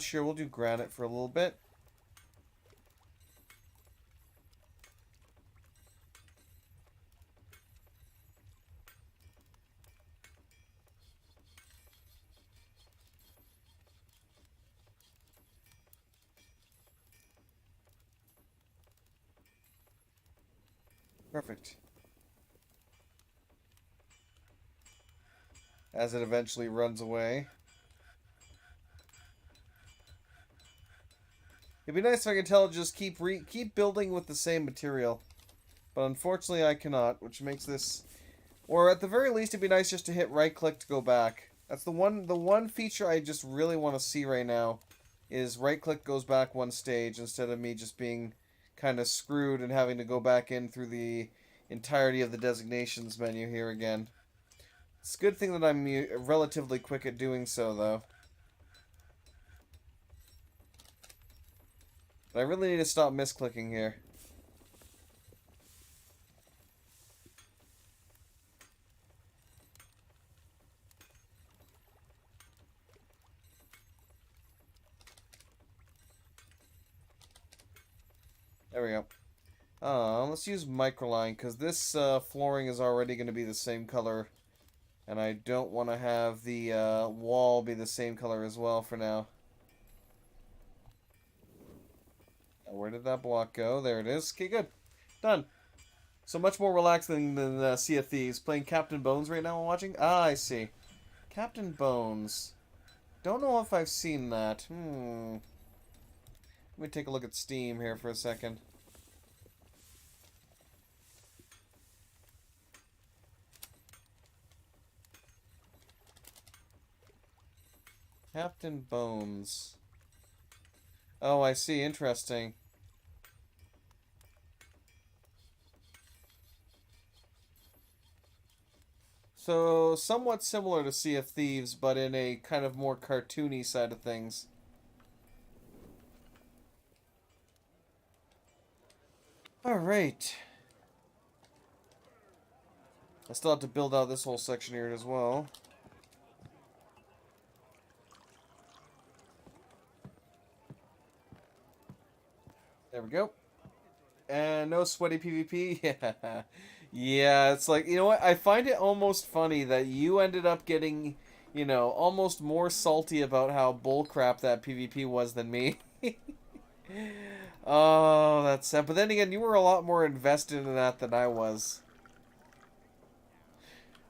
Sure, we'll do granite for a little bit. Perfect. As it eventually runs away. It'd be nice if I could tell it just keep building with the same material. But unfortunately I cannot, which makes this... Or at the very least it'd be nice just to hit right click to go back. That's the one feature I just really want to see right now. Is right click goes back one stage instead of me just being kind of screwed and having to go back in through the entirety of the designations menu here again. It's a good thing that I'm relatively quick at doing so though. But I really need to stop misclicking here. There we go. Let's use microline, because this flooring is already going to be the same color. And I don't want to have the wall be the same color as well for now. Where did that block go? There it is. Okay, good. Done. So much more relaxing than Sea of Thieves. Playing Captain Bones right now while watching? Ah, I see. Captain Bones. Don't know if I've seen that. Let me take a look at Steam here for a second. Captain Bones. Oh, I see. Interesting. So, somewhat similar to Sea of Thieves, but in a kind of more cartoony side of things. Alright. I still have to build out this whole section here as well. There we go. And no sweaty PvP. Yeah. Yeah, it's like, you know what? I find it almost funny that you ended up getting, you know, almost more salty about how bullcrap that PvP was than me. Oh, that's sad. But then again, you were a lot more invested in that than I was.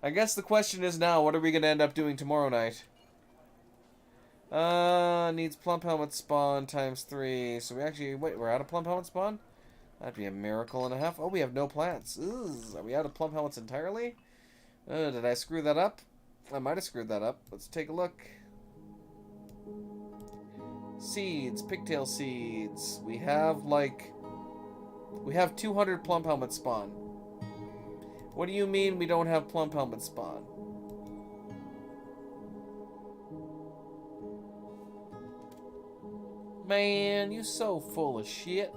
I guess the question is now, what are we going to end up doing tomorrow night? Needs plump helmet spawn times 3. So we actually, wait, we're out of plump helmet spawn? That'd be a miracle and a half. Oh, we have no plants. Ugh, are we out of plump helmets entirely? Did I screw that up? I might have screwed that up. Let's take a look. Seeds, pigtail seeds. We have, like... We have 200 plump helmet spawn. What do you mean we don't have plump helmet spawn? Man, you so full of shit.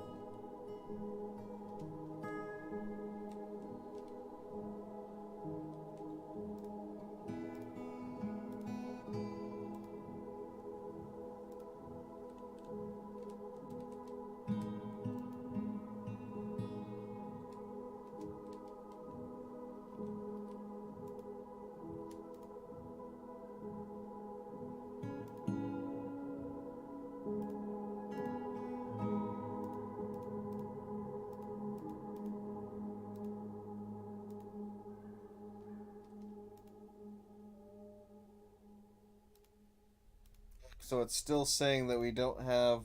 So it's still saying that we don't have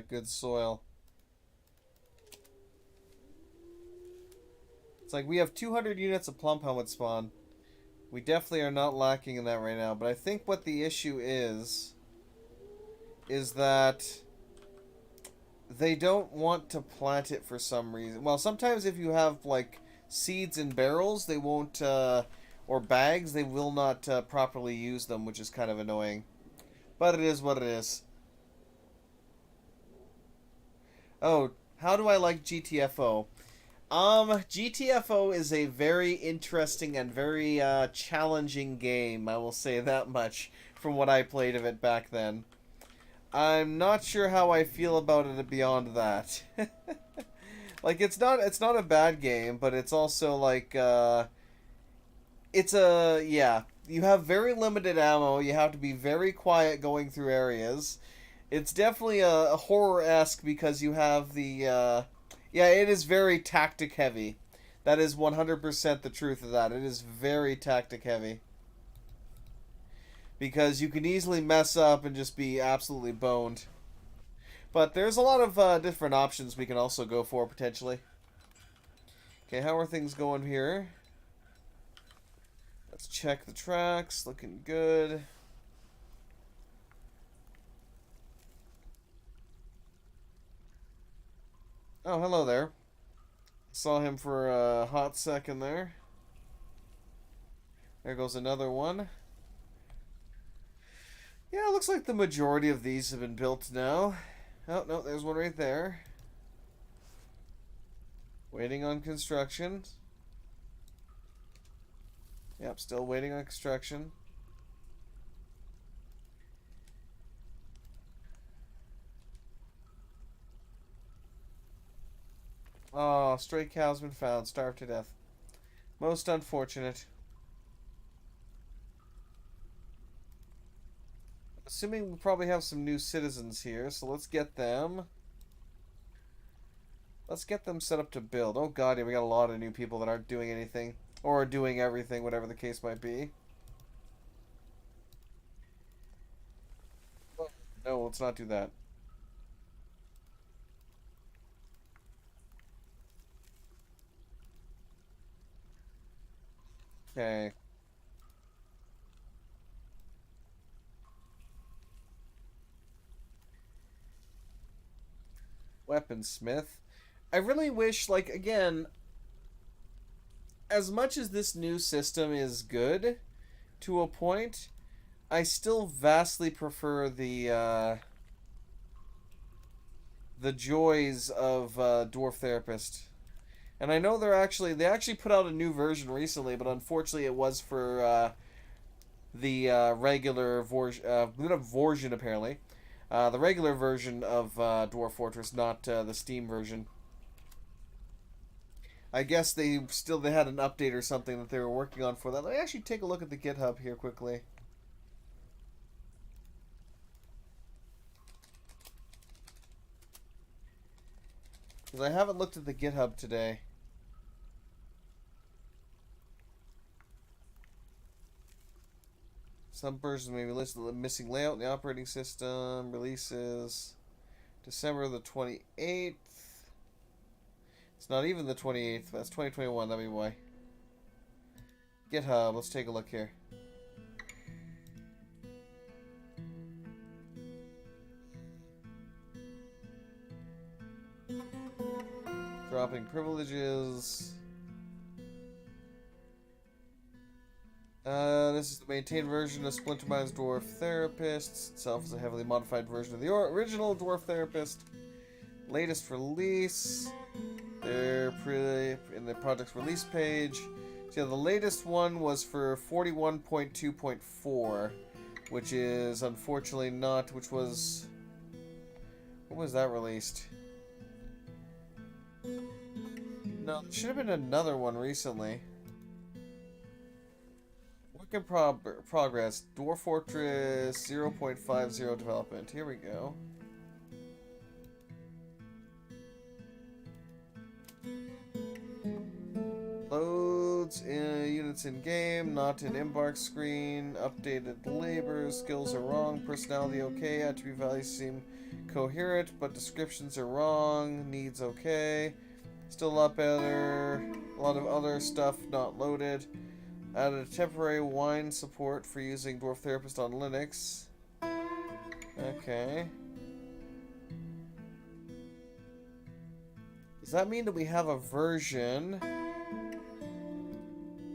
good soil. It's like we have 200 units of plump helmet spawn. We definitely are not lacking in that right now. But I think what the issue is that they don't want to plant it for some reason. Well, sometimes if you have like seeds in barrels, they won't or bags, they will not properly use them, which is kind of annoying. But it is what it is. Oh, how do I like GTFO? GTFO is a very interesting and very challenging game, I will say that much, from what I played of it back then. I'm not sure how I feel about it beyond that. Like, it's not a bad game, but it's also like it's a yeah, you have very limited ammo, you have to be very quiet going through areas. It's definitely a horror-esque because you have the yeah, it is very tactic heavy. That is 100% the truth of that. It is very tactic heavy. Because you can easily mess up and just be absolutely boned. But there's a lot of different options we can also go for, potentially. Okay, how are things going here? Let's check the tracks. Looking good. Oh, hello there. Saw him for a hot second there. There goes another one. Yeah, it looks like the majority of these have been built now. Oh, no, there's one right there. Waiting on construction. Yep, still waiting on construction. Oh, stray cow's been found, starved to death. Most unfortunate. Assuming we'll probably have some new citizens here, so let's get them. Let's get them set up to build. Oh god, yeah, we got a lot of new people that aren't doing anything. Or doing everything, whatever the case might be. No, let's not do that. Okay. Weaponsmith. I really wish, like, again, as much as this new system is good to a point, I still vastly prefer the joys of Dwarf Therapist. And I know they actually put out a new version recently, but unfortunately it was for the regular version apparently. The regular version of Dwarf Fortress, not the Steam version. I guess they had an update or something that they were working on for that. Let me actually take a look at the GitHub here quickly. Because I haven't looked at the GitHub today. Some versions may be listed the missing layout in the operating system. Releases December the 28th. It's not even the 28th. That's 2021. That'd be why. GitHub. Let's take a look here. Dropping privileges. This is the maintained version of Splinter Mind's Dwarf Therapist. Itself is a heavily modified version of the original Dwarf Therapist. Latest release. They're in the project's release page. So yeah, the latest one was for 41.2.4, which is unfortunately not. Which was, when was that released? No, there should have been another one recently. Work in progress. Dwarf Fortress 0.50 development. Here we go. Loads units in game, not in embark screen. Updated labors, skills are wrong, personality okay, attribute values seem coherent, but descriptions are wrong. Needs okay. Still a lot better. A lot of other stuff not loaded. Added a temporary wine support for using Dwarf Therapist on Linux. Okay. Does that mean that we have a version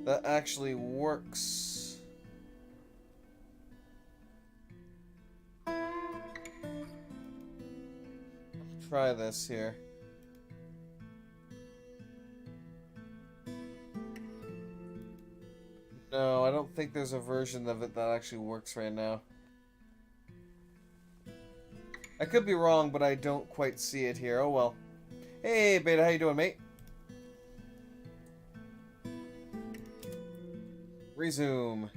that actually works. Try this here. No, I don't think there's a version of it that actually works right now. I could be wrong, but I don't quite see it here. Oh well. Hey, Beta, how you doing, mate? Resume.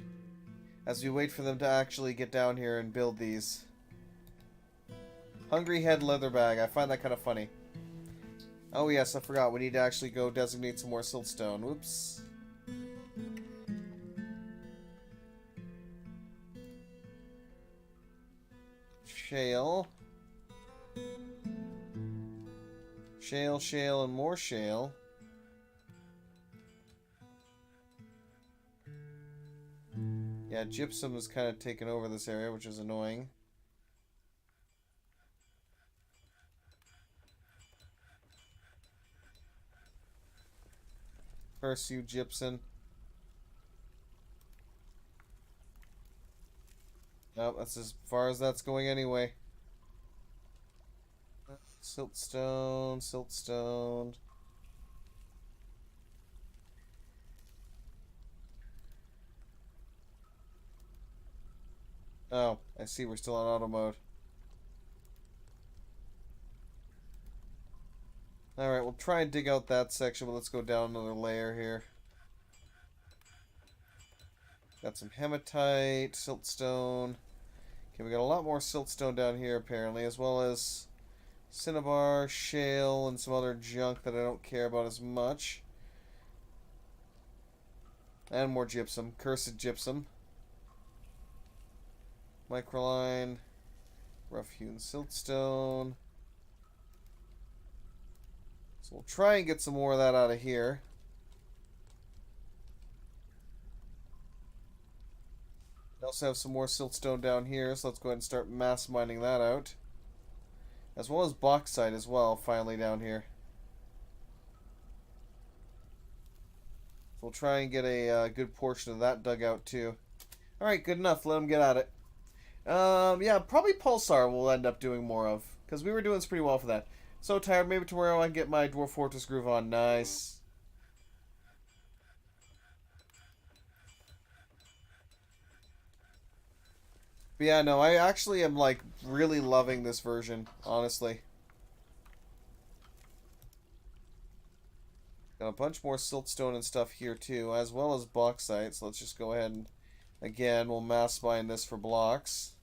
As we wait for them to actually get down here and build these. Hungry Head Leather Bag. I find that kind of funny. Oh yes, I forgot. We need to actually go designate some more siltstone. Whoops. Shale. Shale, shale, and more shale. Yeah, gypsum has kind of taken over this area, which is annoying. Curse you, gypsum. Nope, that's as far as that's going anyway. Siltstone, siltstone. Oh, I see we're still on auto mode. Alright, we'll try and dig out that section, but let's go down another layer here. Got some hematite, siltstone. Okay, we got a lot more siltstone down here apparently, as well as cinnabar, shale, and some other junk that I don't care about as much. And more gypsum. Cursed gypsum. Microline. Rough-hewn siltstone. So we'll try and get some more of that out of here. We also have some more siltstone down here, so let's go ahead and start mass mining that out. As well as bauxite as well, finally down here. So we'll try and get a good portion of that dug out too. Alright, good enough. Let them get at it. Yeah, probably Pulsar we'll end up doing more of. Because we were doing pretty well for that. So tired, maybe tomorrow I can get my Dwarf Fortress groove on. Nice. But yeah, no, I actually am, like, really loving this version, honestly. Got a bunch more siltstone and stuff here, too, as well as bauxite. So let's just go ahead and, again, we'll mass mine this for blocks.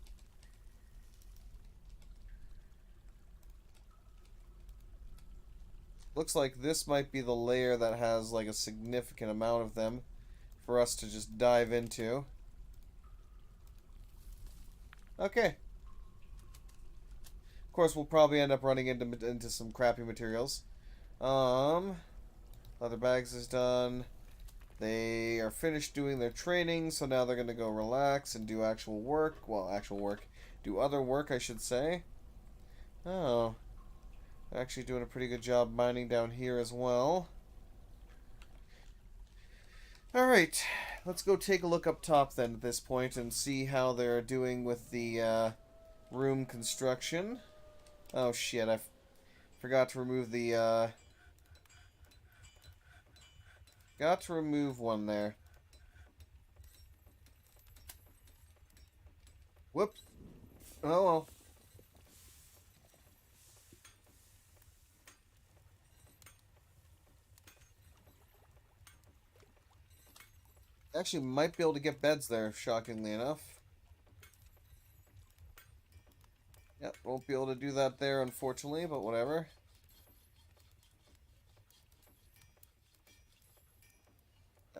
Looks like this might be the layer that has, like, a significant amount of them for us to just dive into. Okay. Of course, we'll probably end up running into some crappy materials. Leather bags is done. They are finished doing their training, so now they're going to go relax and do actual work. Well, actual work. Do other work, I should say. Oh. They're actually doing a pretty good job mining down here as well. Alright. Let's go take a look up top then at this point and see how they're doing with the room construction. Oh shit, I forgot to remove the got to remove one there. Whoops. Oh well. Actually might be able to get beds there, shockingly enough. Yep, won't be able to do that there, unfortunately, but whatever.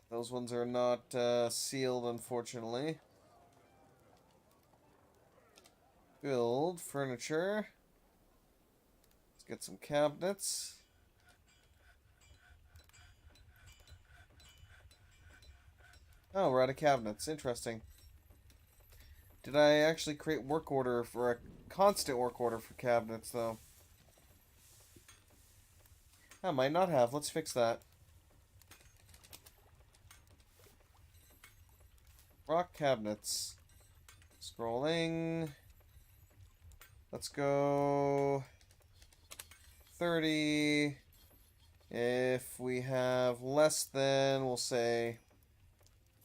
Those ones are not sealed, unfortunately. Build furniture. Let's get some cabinets. Oh, we're out of cabinets. Interesting. Did I actually create work order for a constant work order for cabinets, though? I might not have. Let's fix that. Rock cabinets. Scrolling. Let's go 30. If we have less than, we'll say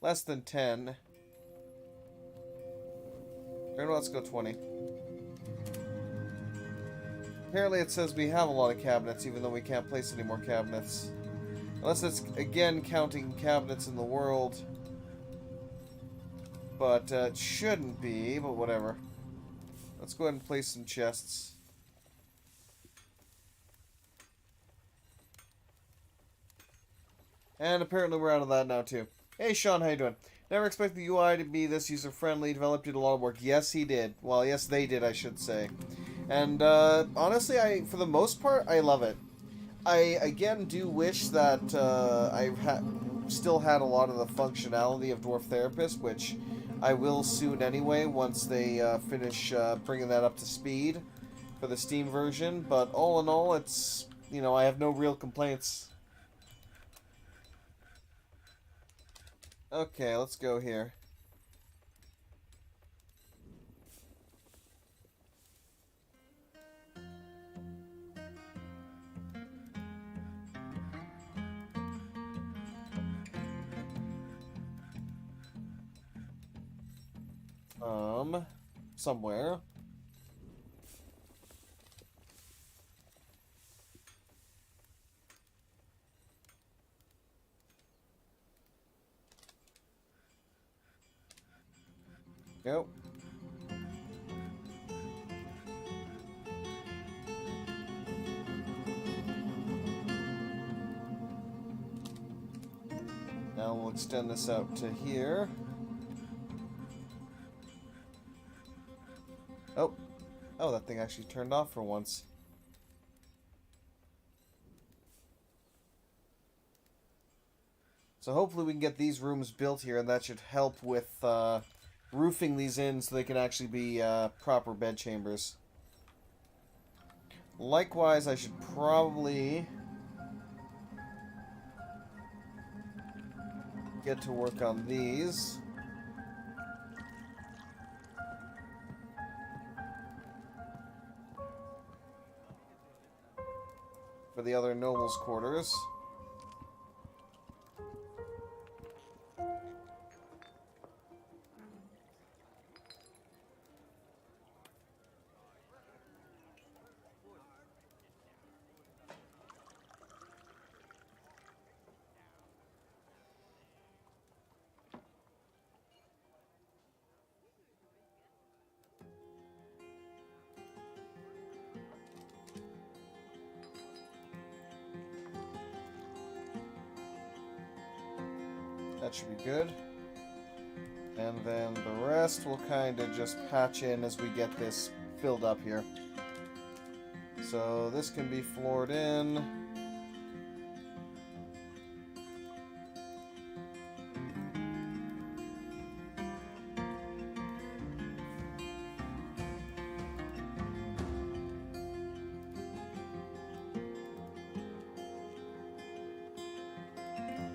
less than 10. Or let's go 20. Apparently it says we have a lot of cabinets, even though we can't place any more cabinets. Unless it's, again, counting cabinets in the world. But it shouldn't be, but whatever. Let's go ahead and place some chests. And apparently we're out of that now, too. Hey, Sean, how you doing? Never expected the UI to be this user-friendly. Developed did a lot of work. Yes, he did. Well, yes, they did, I should say. And, honestly, for the most part, I love it. I, again, do wish that, I still had a lot of the functionality of Dwarf Therapist, which I will soon anyway, once they, finish, bringing that up to speed for the Steam version. But all in all, it's, you know, I have no real complaints. Okay, let's go here. Somewhere. Go. Now we'll extend this out to here. Oh. Oh, that thing actually turned off for once. So hopefully we can get these rooms built here, and that should help with roofing these in so they can actually be proper bed chambers. Likewise, I should probably get to work on these. For the other nobles' quarters. That should be good. And then the rest will kind of just patch in as we get this filled up here. So this can be floored in.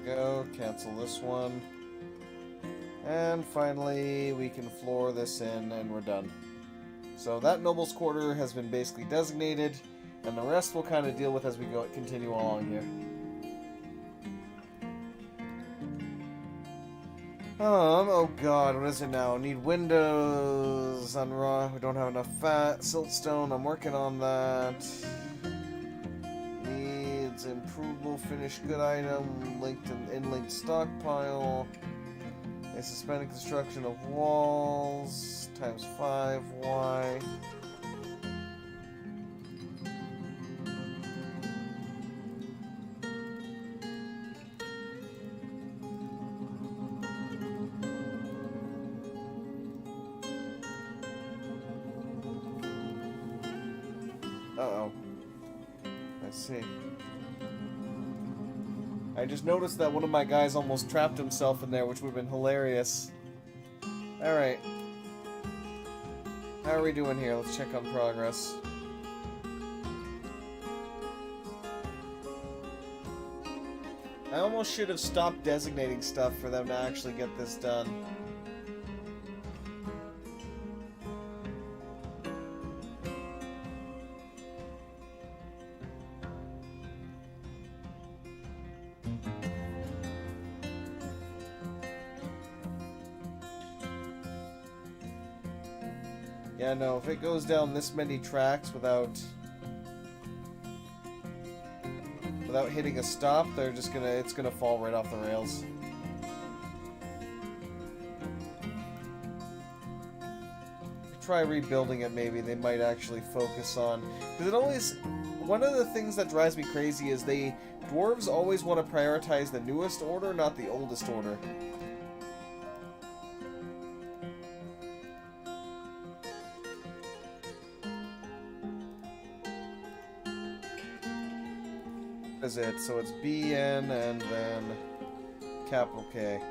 Go, cancel this one. And finally, we can floor this in and we're done. So that noble's quarter has been basically designated, and the rest we'll kind of deal with as we go continue along here. Oh god, what is it now? Need windows on raw. We don't have enough fat. Siltstone, I'm working on that. Needs improvable finished good item, linked and in-linked stockpile. A suspended construction of walls, times 5, why? Uh-oh. I see. I just noticed that one of my guys almost trapped himself in there, which would have been hilarious. Alright. How are we doing here? Let's check on progress. I almost should have stopped designating stuff for them to actually get this done. Yeah, no, if it goes down this many tracks without hitting a stop, it's gonna fall right off the rails. Try rebuilding it, maybe they might actually focus on, because it always, one of the things that drives me crazy is dwarves always want to prioritize the newest order, not the oldest order. Is it? So it's BN and then capital K.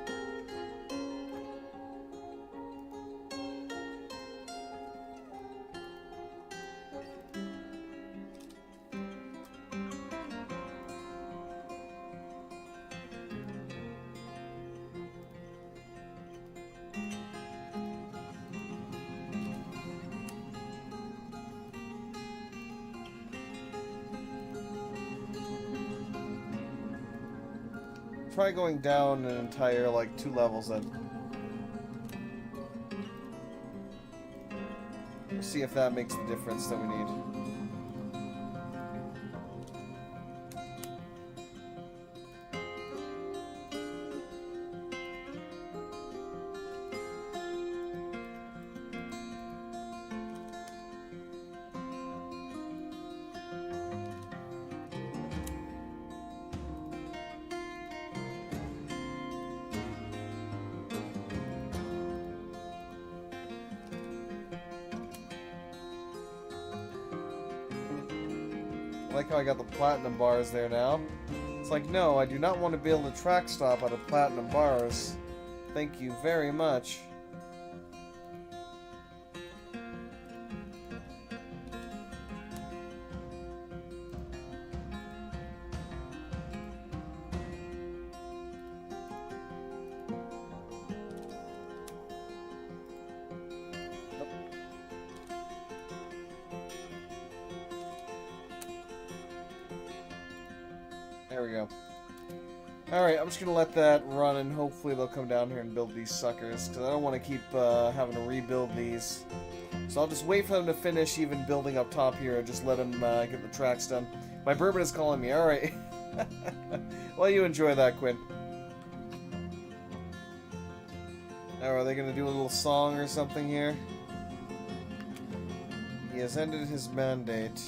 Try going down an entire, like, 2 levels then. See if that makes the difference that we need. I like how I got the platinum bars there now. It's like, no, I do not want to build a track stop out of platinum bars. Thank you very much. There we go. Alright, I'm just going to let that run, and hopefully they'll come down here and build these suckers, because I don't want to keep having to rebuild these. So I'll just wait for them to finish even building up top here, and just let them get the tracks done. My bourbon is calling me, alright. Well, you enjoy that, Quinn. Now, are they going to do a little song or something here? He has ended his mandate.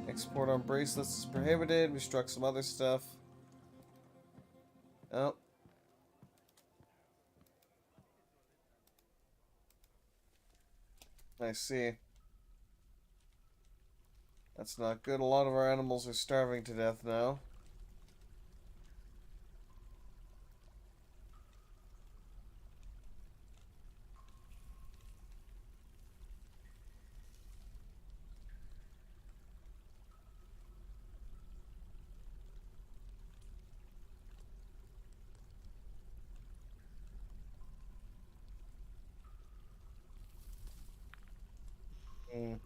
Export on bracelets is prohibited. We struck some other stuff. Oh. I see. That's not good. A lot of our animals are starving to death now. Mm.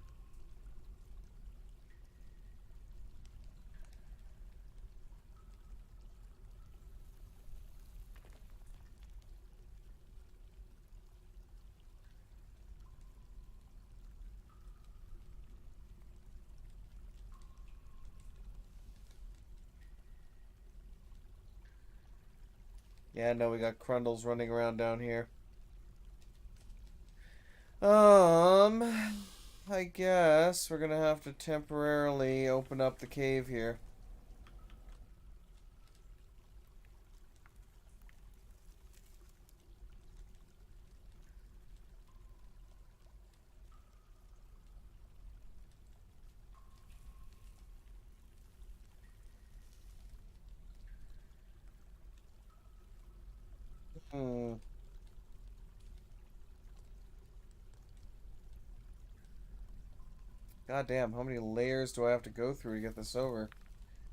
Yeah, no, we got Crundles running around down here. I guess we're gonna have to temporarily open up the cave here. Hmm. God damn, how many layers do I have to go through to get this over?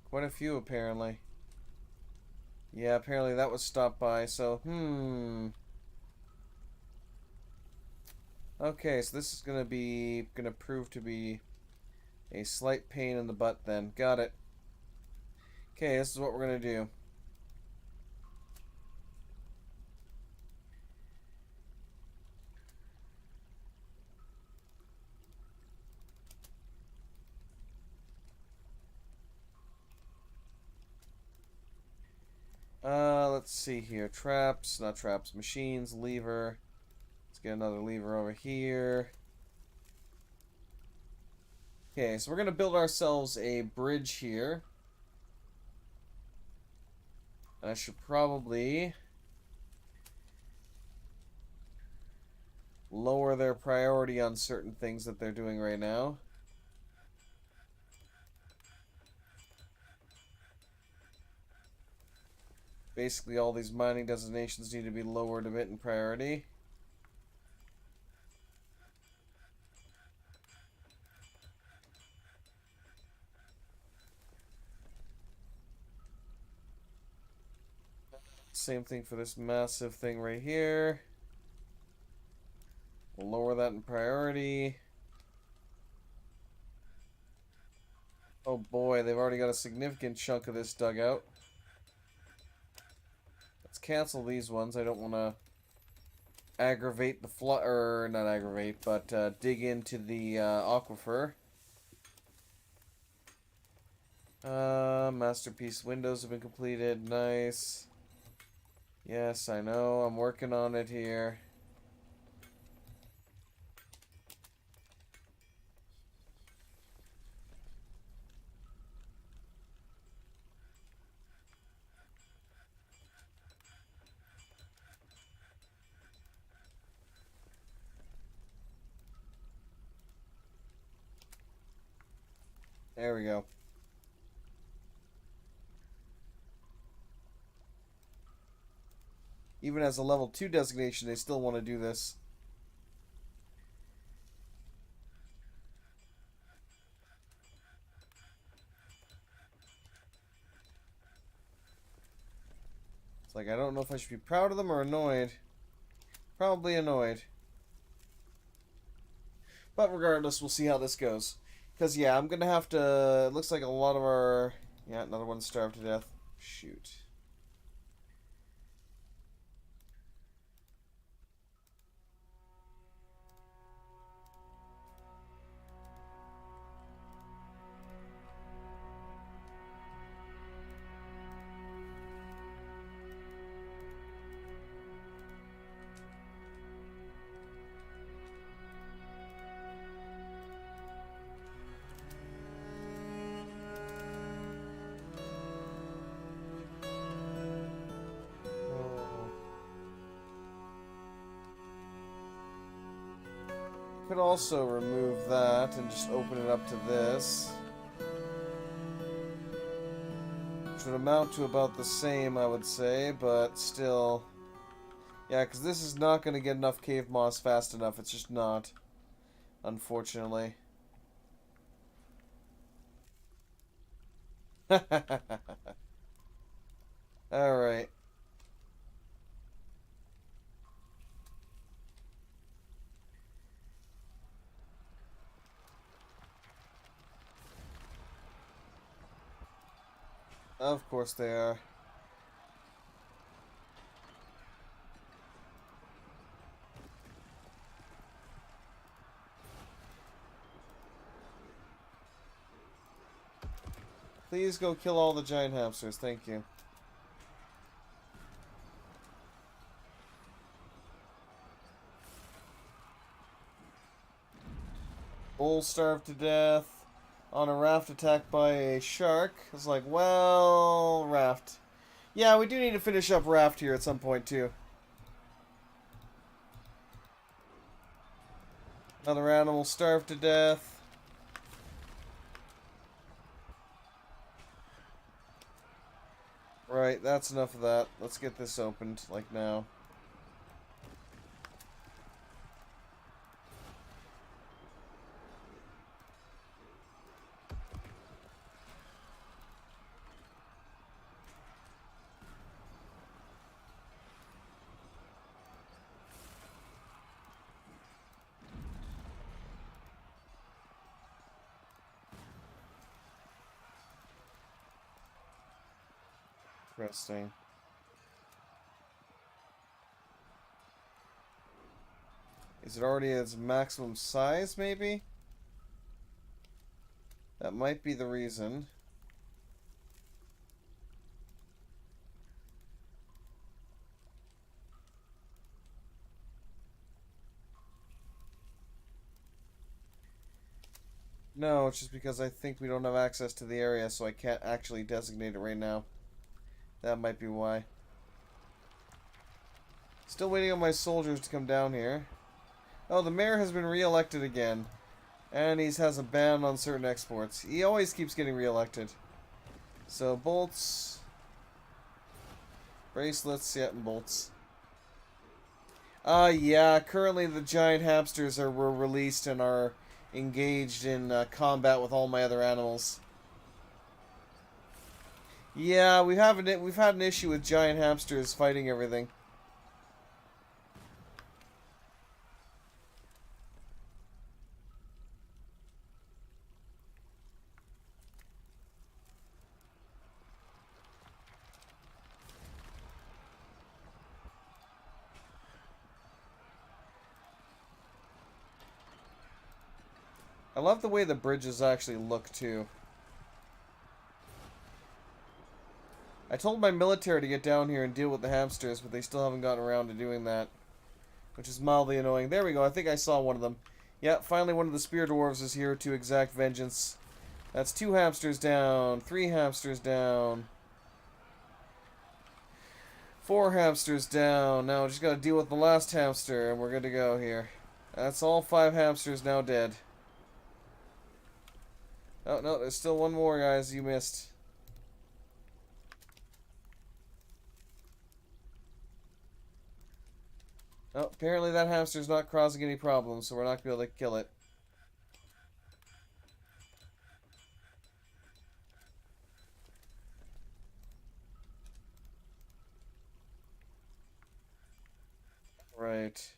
Quite a few, apparently. Yeah, apparently that was stopped by, so, Okay, so this is gonna prove to be a slight pain in the butt then. Got it. Okay, this is what we're gonna do. Let's see here. Traps, not traps, machines, lever. Let's get another lever over here. Okay, so we're gonna build ourselves a bridge here. And I should probably lower their priority on certain things that they're doing right now. Basically, all these mining designations need to be lowered a bit in priority. Same thing for this massive thing right here. We'll lower that in priority. Oh boy, they've already got a significant chunk of this dug out. Let's cancel these ones. I don't want to aggravate the flood, or not aggravate, but dig into the aquifer. Masterpiece windows have been completed. Nice. Yes, I know. I'm working on it here. There we go. Even as a level 2 designation, they still want to do this. It's like, I don't know if I should be proud of them or annoyed. Probably annoyed. But regardless, we'll see how this goes. Because, yeah, I'm going to have to... It looks like a lot of our... Yeah, another one starved to death. Shoot. Could also remove that and just open it up to this. Which would amount to about the same, I would say, but still. Yeah, because this is not going to get enough cave moss fast enough. It's just not. Unfortunately. Alright. Of course they are. Please go kill all the giant hamsters, thank you. Bull starved to death. On a raft attacked by a shark. I was like, well, raft. Yeah, we do need to finish up raft here at some point, too. Another animal starved to death. Right, that's enough of that. Let's get this opened, like now. Interesting. Is it already at its maximum size, maybe? That might be the reason. No, it's just because I think we don't have access to the area, so I can't actually designate it right now. That might be why. Still waiting on my soldiers to come down here. Oh, the mayor has been re-elected again. And he has a ban on certain exports. He always keeps getting re-elected. So, bolts. Bracelets, yeah, and bolts. Yeah, currently the giant hamsters were released and are engaged in combat with all my other animals. Yeah, we've had an issue with giant hamsters fighting everything. I love the way the bridges actually look, too. I told my military to get down here and deal with the hamsters, but they still haven't gotten around to doing that. Which is mildly annoying. There we go, I think I saw one of them. Yeah, finally one of the spear dwarves is here to exact vengeance. That's 2 hamsters down, 3 hamsters down. 4 hamsters down. Now we just gotta deal with the last hamster, and we're good to go here. That's all 5 hamsters now dead. Oh, no, there's still one more, guys, you missed. Oh, apparently that hamster's not causing any problems, so we're not going to be able to kill it. Right.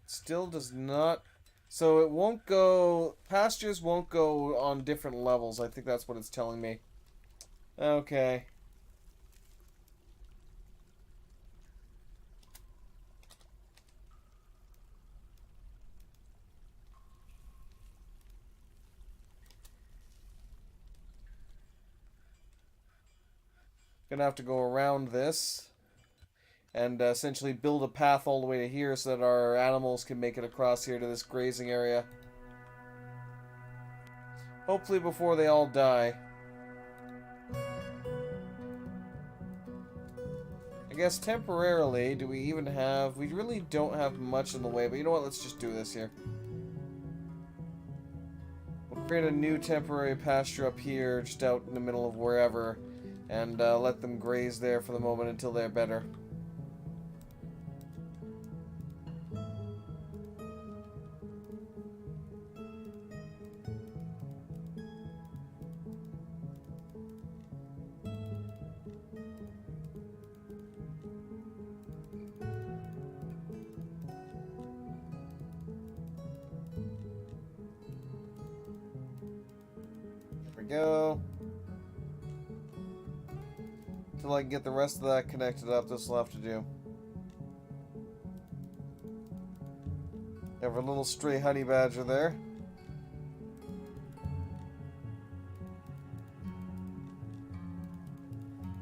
Still does not... So it won't go... Pastures won't go on different levels. I think that's what it's telling me. Okay. Gonna have to go around this. And essentially build a path all the way to here so that our animals can make it across here to this grazing area. Hopefully before they all die. I guess temporarily, do we even have... We really don't have much in the way, but you know what? Let's just do this here. We'll create a new temporary pasture up here, just out in the middle of wherever, and let them graze there for the moment until they're better. Go. Until I can get the rest of that connected up, this will have to do. Have a little stray honey badger there.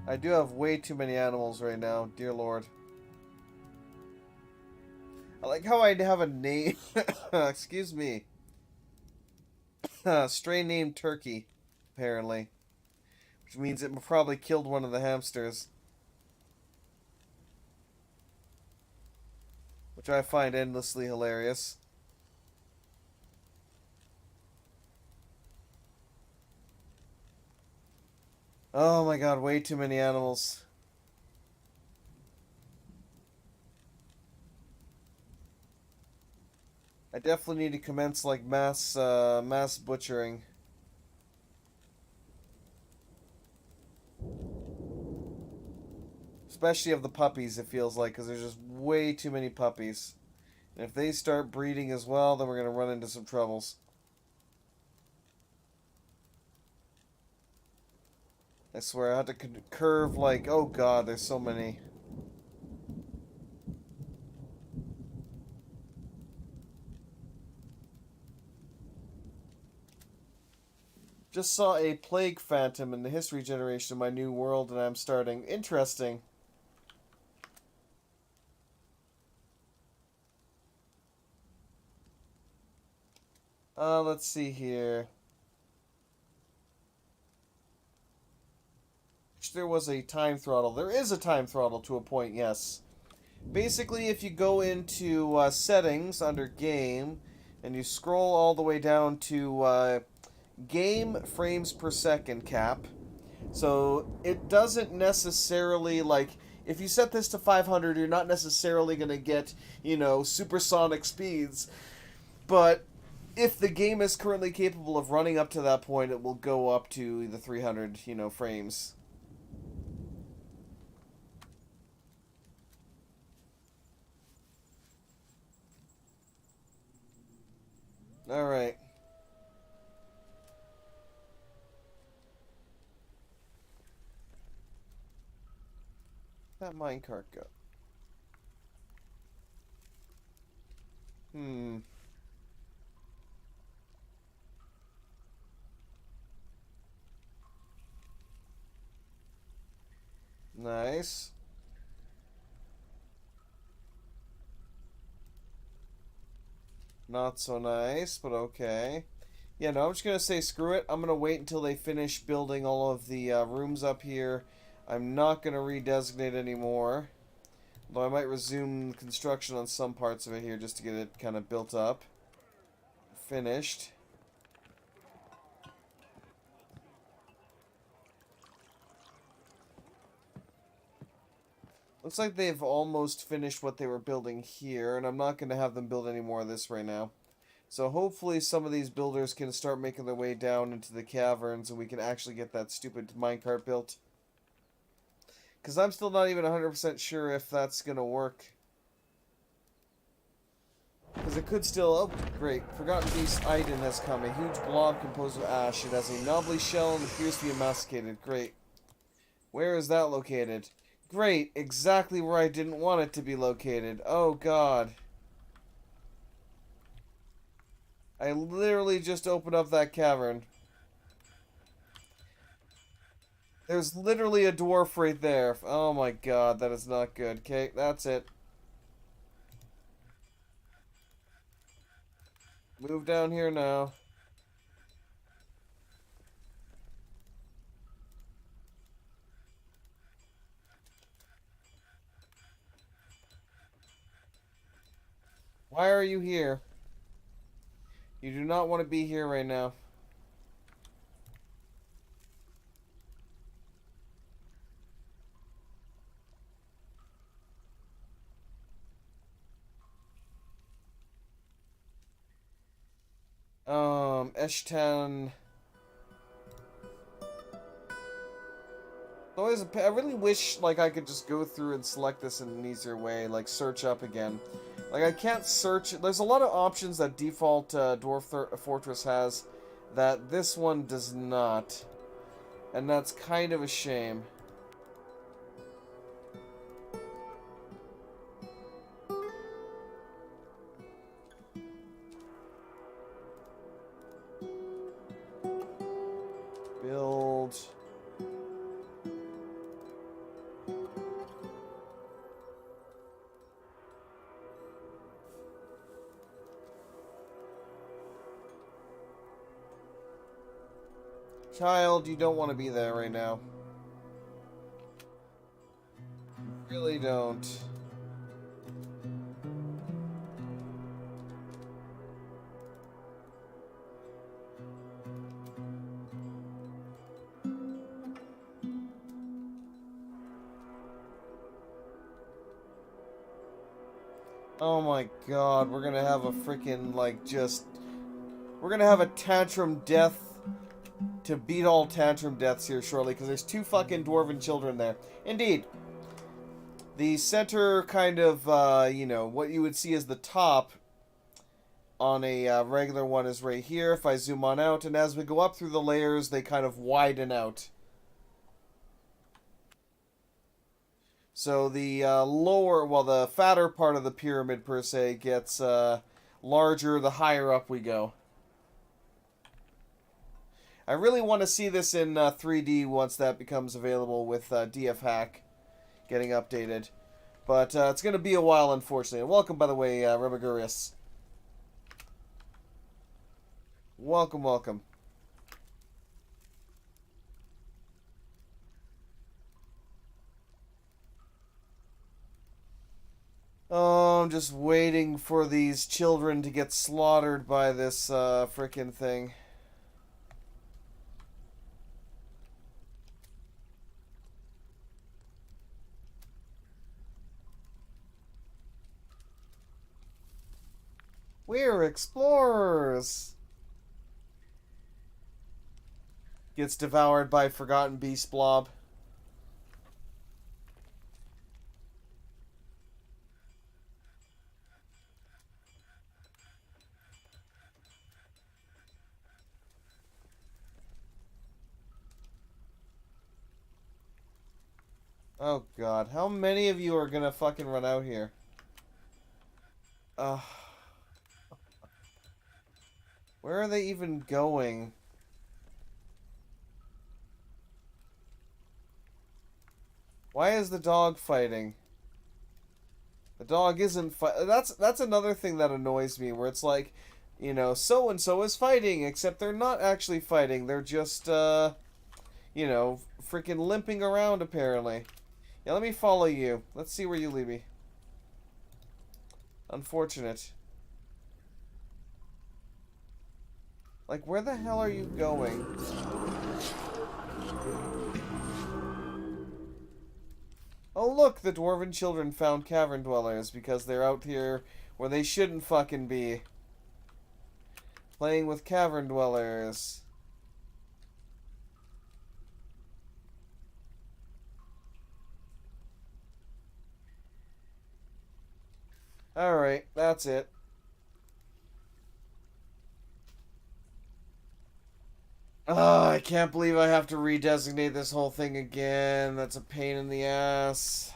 I do have way too many animals right now, dear lord. I like how I have a name. Excuse me. Stray named Turkey, apparently. Which means it probably killed one of the hamsters. Which I find endlessly hilarious. Oh my god, way too many animals. I definitely need to commence like mass butchering. Especially of the puppies, it feels like, because there's just way too many puppies. And if they start breeding as well, then we're going to run into some troubles. I swear, I had to curve like, oh god, there's so many. Just saw a plague phantom in the history generation of my new world, and I'm starting. Interesting. Let's see here. There was a time throttle. There is a time throttle to a point, yes. Basically, if you go into settings under game, and you scroll all the way down to game frames per second cap, so it doesn't necessarily, like, if you set this to 500, you're not necessarily going to get, supersonic speeds. But if the game is currently capable of running up to that point, it will go up to the 300, frames. Alright. That minecart go? Nice. Not so nice, but okay. Yeah, no, I'm just going to say screw it. I'm going to wait until they finish building all of the rooms up here. I'm not going to redesignate anymore. Though I might resume construction on some parts of it here just to get it kind of built up. Finished. Looks like they've almost finished what they were building here, and I'm not going to have them build any more of this right now. So hopefully some of these builders can start making their way down into the caverns, and we can actually get that stupid minecart built. Because I'm still not even 100% sure if that's going to work. Because it could still... Oh, great. Forgotten Beast Iden has come. A huge blob composed of ash. It has a knobbly shell and appears to be emasticated. Great. Where is that located? Great. Exactly where I didn't want it to be located. Oh, God. I literally just opened up that cavern. There's literally a dwarf right there. Oh my god, that is not good. Okay, that's it. Move down here now. Why are you here? You do not want to be here right now. Eshtan. Always, I really wish, like, I could just go through and select this in an easier way, like, search up again. Like, I can't search... There's a lot of options that default Dwarf Fortress has that this one does not. And that's kind of a shame. Build... Child, you don't want to be there right now. You really don't. Oh my god, we're gonna have a freaking, like, just... We're gonna have a tantrum death to beat all tantrum deaths here shortly, because there's two fucking dwarven children there. Indeed. The center kind of, you know, what you would see as the top on a regular one is right here. If I zoom on out, and as we go up through the layers, they kind of widen out. So the lower, well, the fatter part of the pyramid, per se, gets larger the higher up we go. I really want to see this in 3D once that becomes available with DF Hack getting updated. But it's going to be a while, unfortunately. And welcome, by the way, Remigurius. Welcome, welcome. Oh, I'm just waiting for these children to get slaughtered by this frickin' thing. We're explorers! Gets devoured by Forgotten Beast Blob. Oh god, how many of you are gonna fucking run out here? Ugh. Where are they even going? Why is the dog fighting? The dog isn't fight. That's another thing that annoys me, where it's like, you know, so and so is fighting, except they're not actually fighting. They're just, you know, freaking limping around apparently. Yeah, let me follow you. Let's see where you lead me. Unfortunate. Like, where the hell are you going? Oh look, the dwarven children found cavern dwellers because they're out here where they shouldn't fucking be. Playing with cavern dwellers. Alright, that's it. Oh, I can't believe I have to redesignate this whole thing again. That's a pain in the ass.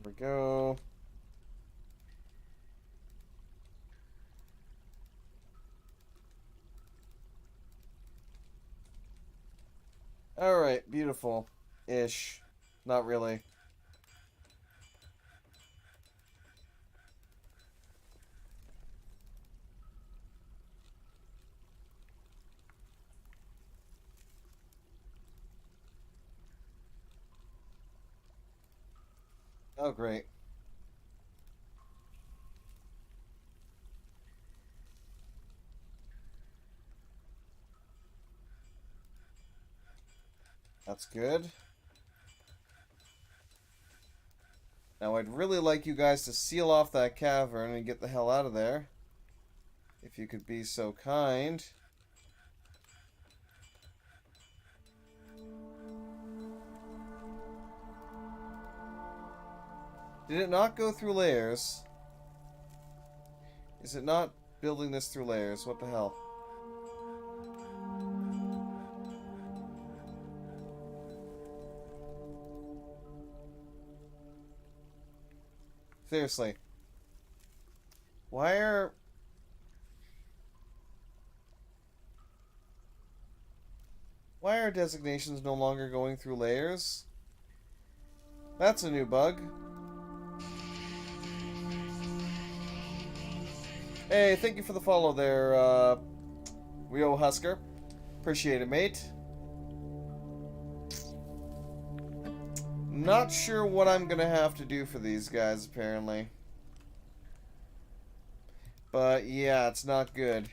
Here we go. Alright, beautiful. Ish. Not really. Oh, great. That's good. Now, I'd really like you guys to seal off that cavern and get the hell out of there. If you could be so kind. Did it not go through layers? Is it not building this through layers? What the hell? Seriously. Why are... Why are designations no longer going through layers? That's a new bug. Hey, thank you for the follow there, Rio Husker. Appreciate it, mate. Not sure what I'm gonna have to do for these guys, apparently. But, yeah, it's not good.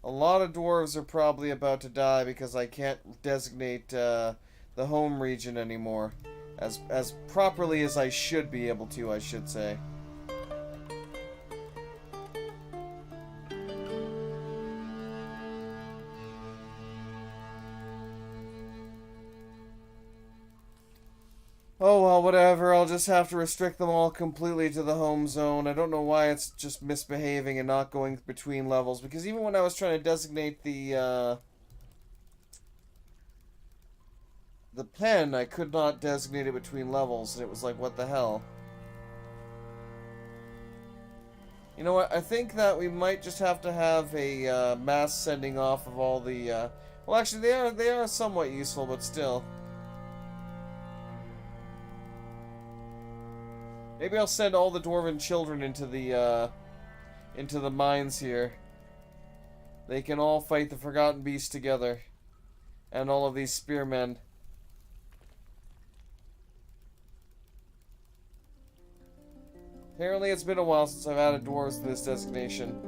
A lot of dwarves are probably about to die because I can't designate, the home region anymore. As properly as I should be able to, I should say. Oh well, whatever. I'll just have to restrict them all completely to the home zone. I don't know why it's just misbehaving and not going between levels. Because even when I was trying to designate the pen, I could not designate it between levels. And it was like, what the hell? You know what? I think that we might just have to have a mass sending off of all the. Well, actually, they are somewhat useful, but still. Maybe I'll send all the dwarven children into the mines here. They can all fight the Forgotten Beast together, and all of these spearmen. Apparently, it's been a while since I've added dwarves to this designation.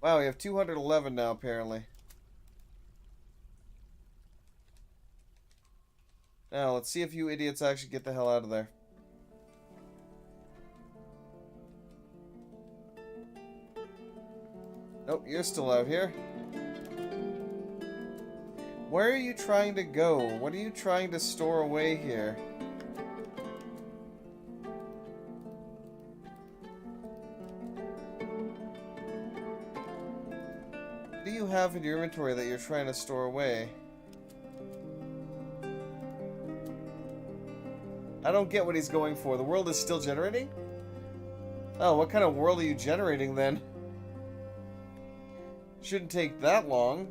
Wow, we have 211 now, apparently. Now, let's see if you idiots actually get the hell out of there. Nope, you're still out here. Where are you trying to go? What are you trying to store away here? What do you have in your inventory that you're trying to store away? I don't get what he's going for. The world is still generating? Oh, what kind of world are you generating then? Shouldn't take that long.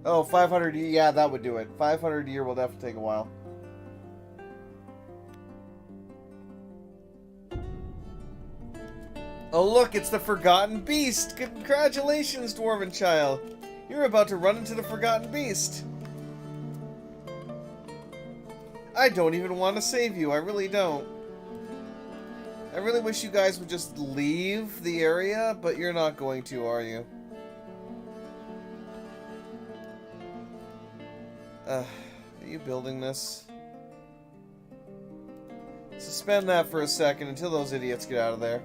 Oh, 500, yeah, that would do it. 500 a year will definitely take a while. Oh look, it's the Forgotten Beast! Congratulations, Dwarven Child! You're about to run into the Forgotten Beast! I don't even want to save you, I really don't. I really wish you guys would just leave the area, but you're not going to, are you? Are you building this? Suspend that for a second until those idiots get out of there.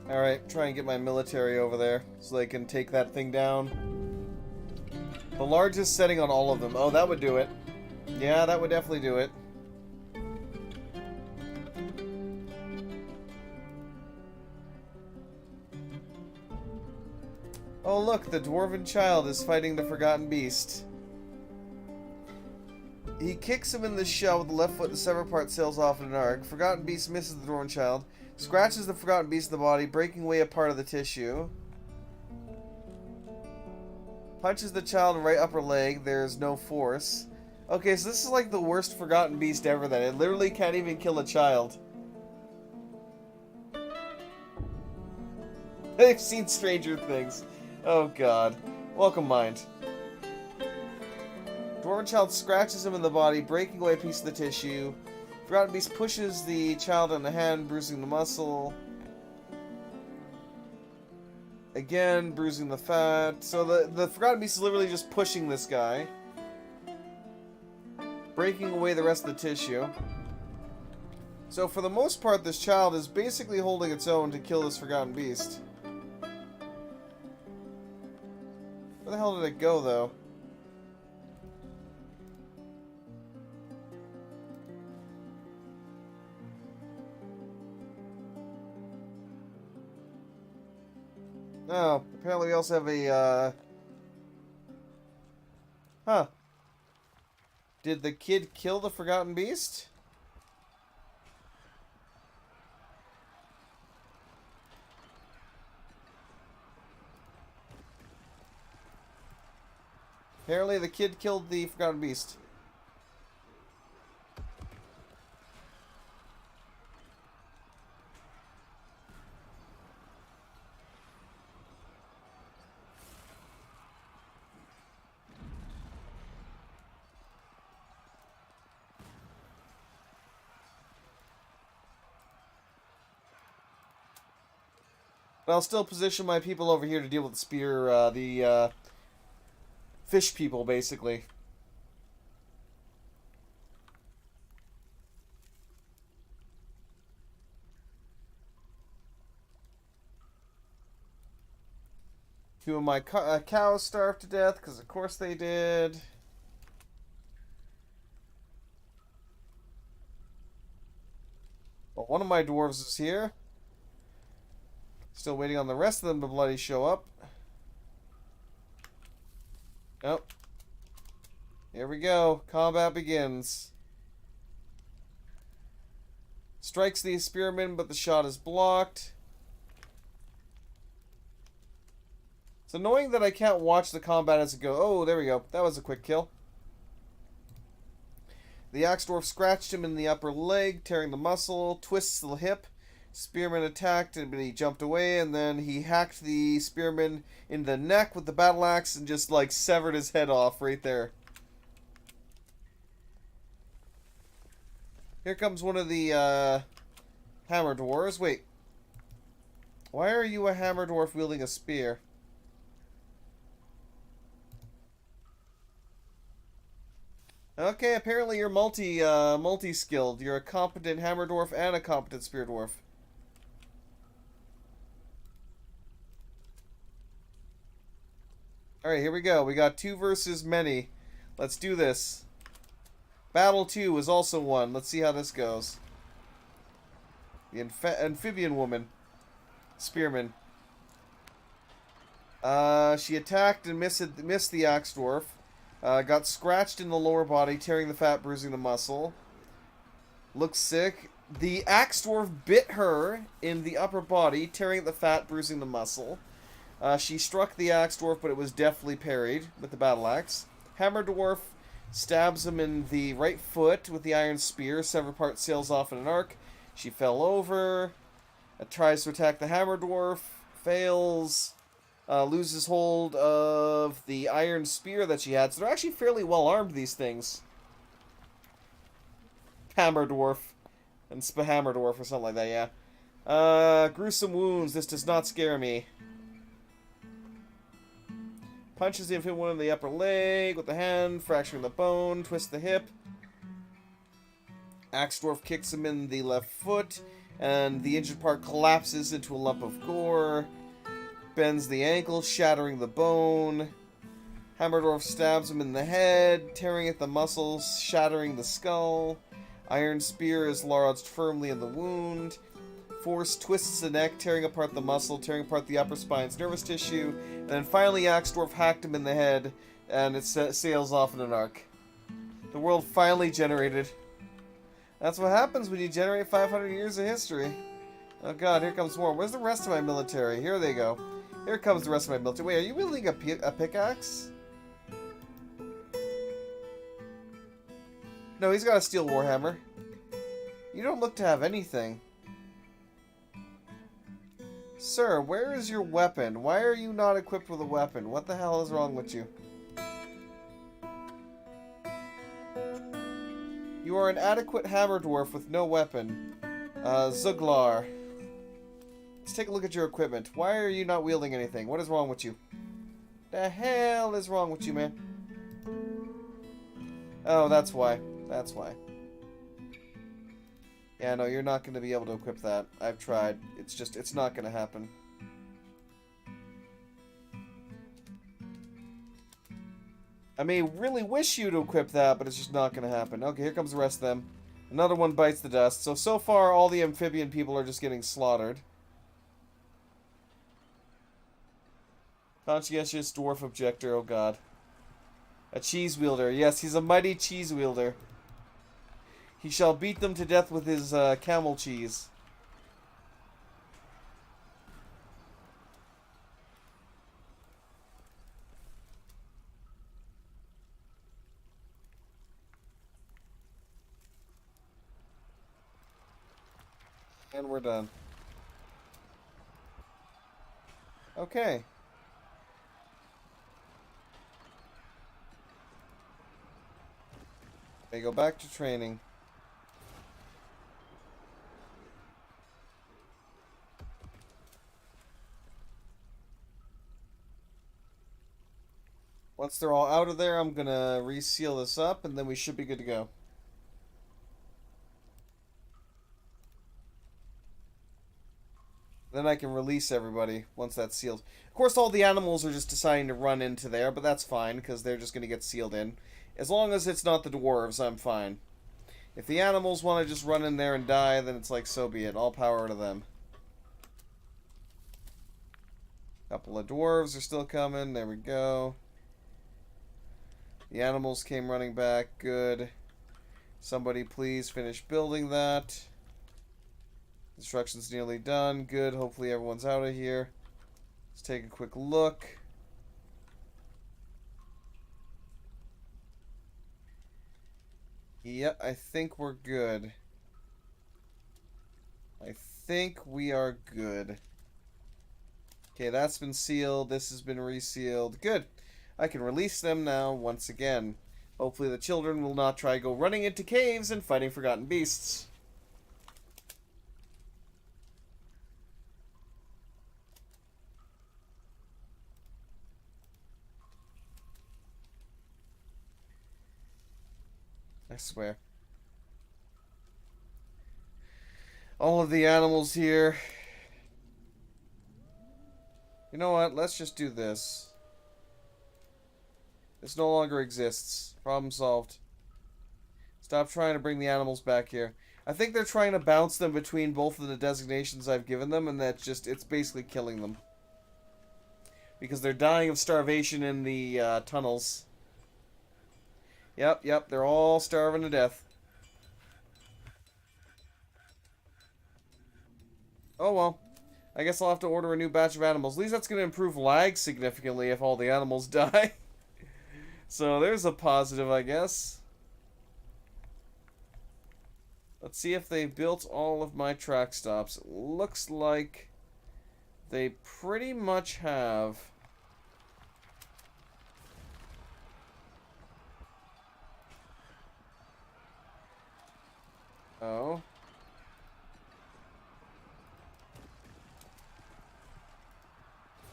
Alright, try and get my military over there so they can take that thing down. The largest setting on all of them. Oh, that would do it. Yeah, that would definitely do it. Oh look, the Dwarven Child is fighting the Forgotten Beast. He kicks him in the shell with the left foot, the severed part sails off in an arc. Forgotten Beast misses the Dwarven Child. Scratches the Forgotten Beast in the body, breaking away a part of the tissue. Punches the child in the right upper leg. There's no force. Okay, so this is like the worst Forgotten Beast ever then. It literally can't even kill a child. I've seen stranger things. Oh god. Welcome, mind. Dwarven Child scratches him in the body, breaking away a piece of the tissue. Forgotten Beast pushes the child on the hand, bruising the muscle. Again, bruising the fat. So the Forgotten Beast is literally just pushing this guy. Breaking away the rest of the tissue. So for the most part, this child is basically holding its own to kill this Forgotten Beast. Where the hell did it go, though? Oh, apparently we also have a, Huh. Did the kid kill the Forgotten Beast? Apparently the kid killed the Forgotten Beast. But I'll still position my people over here to deal with the spear, the fish people, basically. Two of my cows starved to death, because of course they did. Well, one of my dwarves is here. Still waiting on the rest of them to bloody show up. Nope. Here we go. Combat begins. Strikes the spearman, but the shot is blocked. It's annoying that I can't watch the combat as it goes. Oh, there we go. That was a quick kill. The axe dwarf scratched him in the upper leg, tearing the muscle, twists the hip. Spearman attacked, but he jumped away, and then he hacked the spearman in the neck with the battle axe and just, like, severed his head off right there. Here comes one of the, hammer dwarves. Wait. Why are you a hammer dwarf wielding a spear? Okay, apparently you're multi-skilled. You're a competent hammer dwarf and a competent spear dwarf. Alright, here we go. We got 2 versus many. Let's do this. Battle 2 is also won. Let's see how this goes. The amphibian woman. Spearman. She attacked and missed the axe dwarf. Got scratched in the lower body, tearing the fat, bruising the muscle. Looks sick. The axe dwarf bit her in the upper body, tearing the fat, bruising the muscle. She struck the axe dwarf, but it was deftly parried with the battle axe. Hammer dwarf stabs him in the right foot with the iron spear. Severed part sails off in an arc. She fell over. Tries to attack the hammer dwarf. Fails. Loses hold of the iron spear that she had. So they're actually fairly well armed, these things. Hammer dwarf. And hammer dwarf or something like that, yeah. Gruesome wounds. This does not scare me. Punches the infant one in the upper leg with the hand, fracturing the bone, twists the hip. Axe dwarf kicks him in the left foot, and the injured part collapses into a lump of gore. Bends the ankle, shattering the bone. Hammer dwarf stabs him in the head, tearing at the muscles, shattering the skull. Iron spear is lodged firmly in the wound. Force twists the neck, tearing apart the muscle, tearing apart the upper spine's nervous tissue. And then finally, axe dwarf hacked him in the head, and it sails off in an arc. The world finally generated. That's what happens when you generate 500 years of history. Oh god, here comes more. Where's the rest of my military? Here they go. Here comes the rest of my military. Wait, are you wielding a pickaxe? No, he's got a steel warhammer. You don't look to have anything. Sir, where is your weapon? Why are you not equipped with a weapon? What the hell is wrong with you? You are an adequate hammer dwarf with no weapon. Zuglar. Let's take a look at your equipment. Why are you not wielding anything? What is wrong with you? The hell is wrong with you, man? Oh, that's why. That's why. Yeah, no, you're not going to be able to equip that. I've tried. It's not going to happen. I may really wish you to equip that, but it's just not going to happen. Okay, here comes the rest of them. Another one bites the dust. So far, all the amphibian people are just getting slaughtered. Conscientious dwarf objector, oh god. A cheese wielder. Yes, he's a mighty cheese wielder. He shall beat them to death with his camel cheese. And we're done. Okay. They go back to training. Once they're all out of there, I'm gonna reseal this up, and then we should be good to go. Then I can release everybody once that's sealed. Of course, all the animals are just deciding to run into there, but that's fine, because they're just going to get sealed in. As long as it's not the dwarves, I'm fine. If the animals want to just run in there and die, then it's like, so be it. All power to them. Couple of dwarves are still coming. There we go. The animals came running back. Good. Somebody please finish building that. Construction's nearly done. Good. Hopefully everyone's out of here. Let's take a quick look. Yep, I think we're good. I think we are good. Okay, that's been sealed. This has been resealed. Good. I can release them now once again. Hopefully the children will not try to go running into caves and fighting forgotten beasts. I swear. All of the animals here. You know what? Let's just do this. This no longer exists. Problem solved. Stop trying to bring the animals back here. I think they're trying to bounce them between both of the designations I've given them, and that's just, it's basically killing them. Because they're dying of starvation in the tunnels. Yep, they're all starving to death. Oh well. I guess I'll have to order a new batch of animals. At least that's going to improve lag significantly if all the animals die. So there's a positive, I guess. Let's see if they built all of my track stops. It looks like they pretty much have. Oh.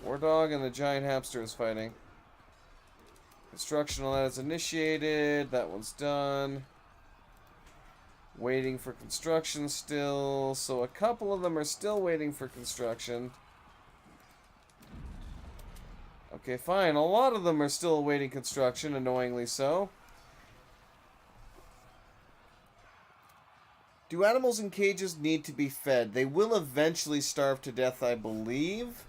War dog and the giant hamster is fighting. Construction on that is initiated. That one's done. Waiting for construction still. So a couple of them are still waiting for construction. Okay, fine. A lot of them are still awaiting construction, annoyingly so. Do animals in cages need to be fed? They will eventually starve to death, I believe.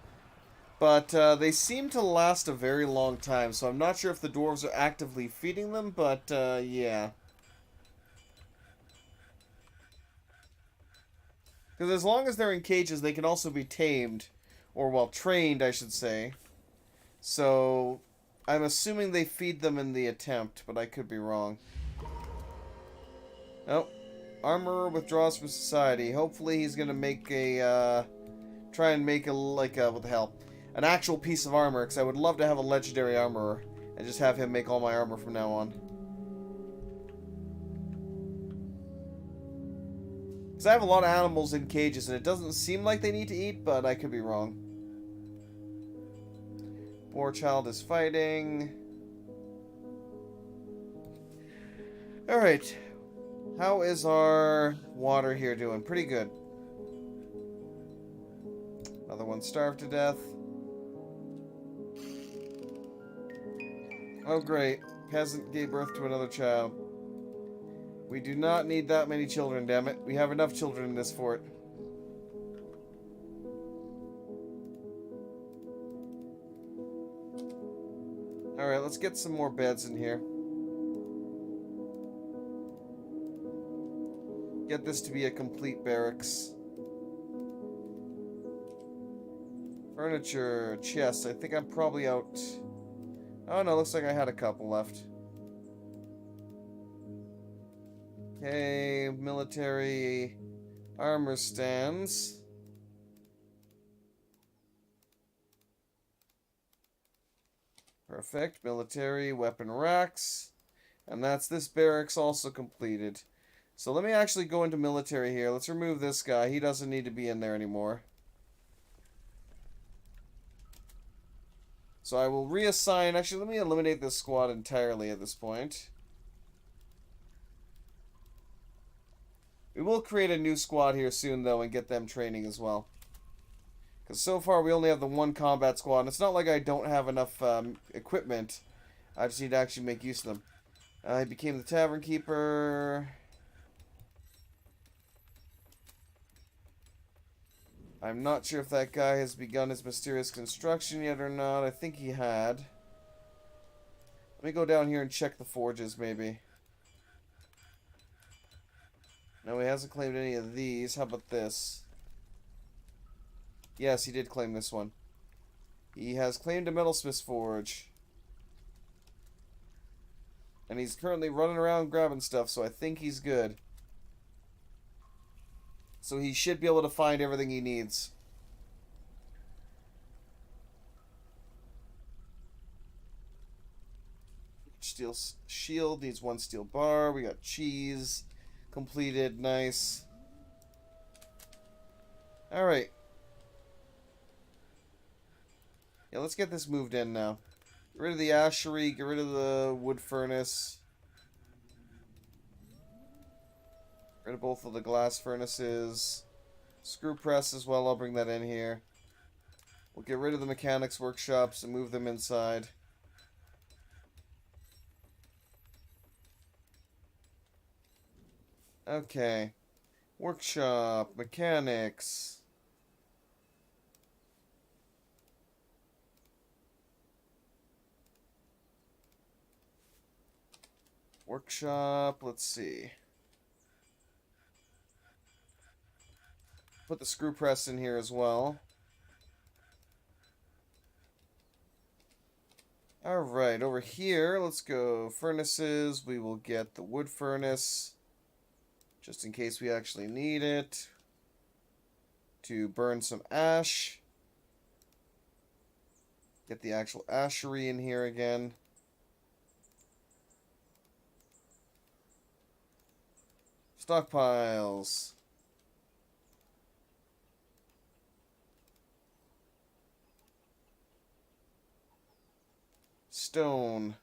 But they seem to last a very long time, so I'm not sure if the dwarves are actively feeding them, but yeah. Because as long as they're in cages, they can also be tamed. Or, well, trained, I should say. So, I'm assuming they feed them in the attempt, but I could be wrong. Oh. Armorer withdraws from society. Hopefully he's going to make a, try and make a, like, what the hell? An actual piece of armor, because I would love to have a legendary armorer. And just have him make all my armor from now on. Because I have a lot of animals in cages, and it doesn't seem like they need to eat, but I could be wrong. Boar child is fighting. Alright. How is our water here doing? Pretty good. Another one starved to death. Oh great. Peasant gave birth to another child. We do not need that many children, damn it. We have enough children in this fort. Alright, let's get some more beds in here. Get this to be a complete barracks. Furniture, chests. I think I'm probably out. Oh no, looks like I had a couple left. Okay, military armor stands. Perfect. Military weapon racks. And that's this barracks also completed. So let me actually go into military here. Let's remove this guy. He doesn't need to be in there anymore. So I will reassign... Actually, let me eliminate this squad entirely at this point. We will create a new squad here soon, though, and get them training as well. Because so far, we only have the one combat squad. And it's not like I don't have enough equipment. I just need to actually make use of them. I became the tavern keeper. I'm not sure if that guy has begun his mysterious construction yet or not. I think he had. Let me go down here and check the forges, maybe. No, he hasn't claimed any of these. How about this? Yes, he did claim this one. He has claimed a metalsmith's forge. And he's currently running around grabbing stuff, so I think he's good. So he should be able to find everything he needs. Steel shield needs one steel bar. We got cheese completed. Nice. Alright. Yeah, let's get this moved in now. Get rid of the ashery. Get rid of the wood furnace. Get rid of both of the glass furnaces. Screw press as well. I'll bring that in here. We'll get rid of the mechanics workshops and move them inside. Okay. Workshop. Mechanics. Workshop. Let's see. Put the screw press in here as well. Alright, over here, let's go furnaces. We will get the wood furnace, just in case we actually need it, to burn some ash. Get the actual ashery in here again. Stockpiles. Stone.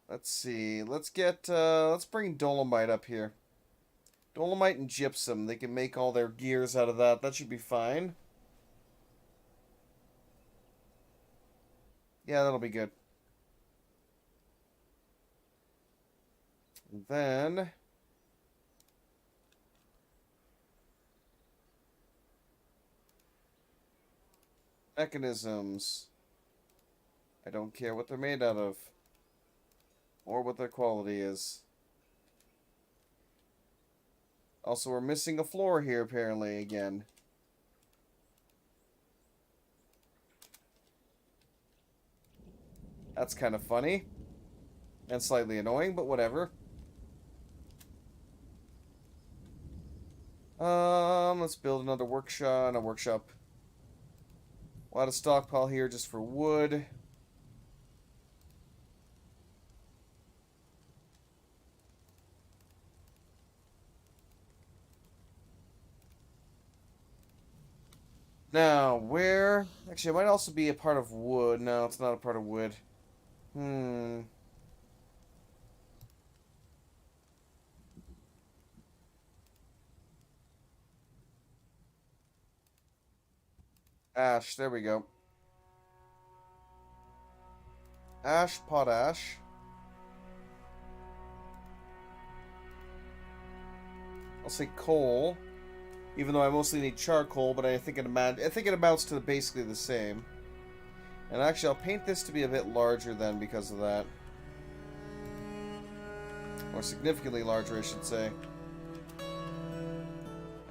Let's see. Let's bring dolomite up here. Dolomite and gypsum. They can make all their gears out of that. That should be fine. Yeah, that'll be good. And then mechanisms. I don't care what they're made out of. Or what their quality is. Also, we're missing a floor here, apparently, again. That's kind of funny. And slightly annoying, but whatever. Let's build another workshop. A lot of stockpile here just for wood. Now, where... Actually, it might also be a part of wood. No, it's not a part of wood. Ash, there we go. Ash, potash. I'll say coal. Even though I mostly need charcoal, but I think it amounts to basically the same. And actually, I'll paint this to be a bit larger then because of that. Or significantly larger, I should say.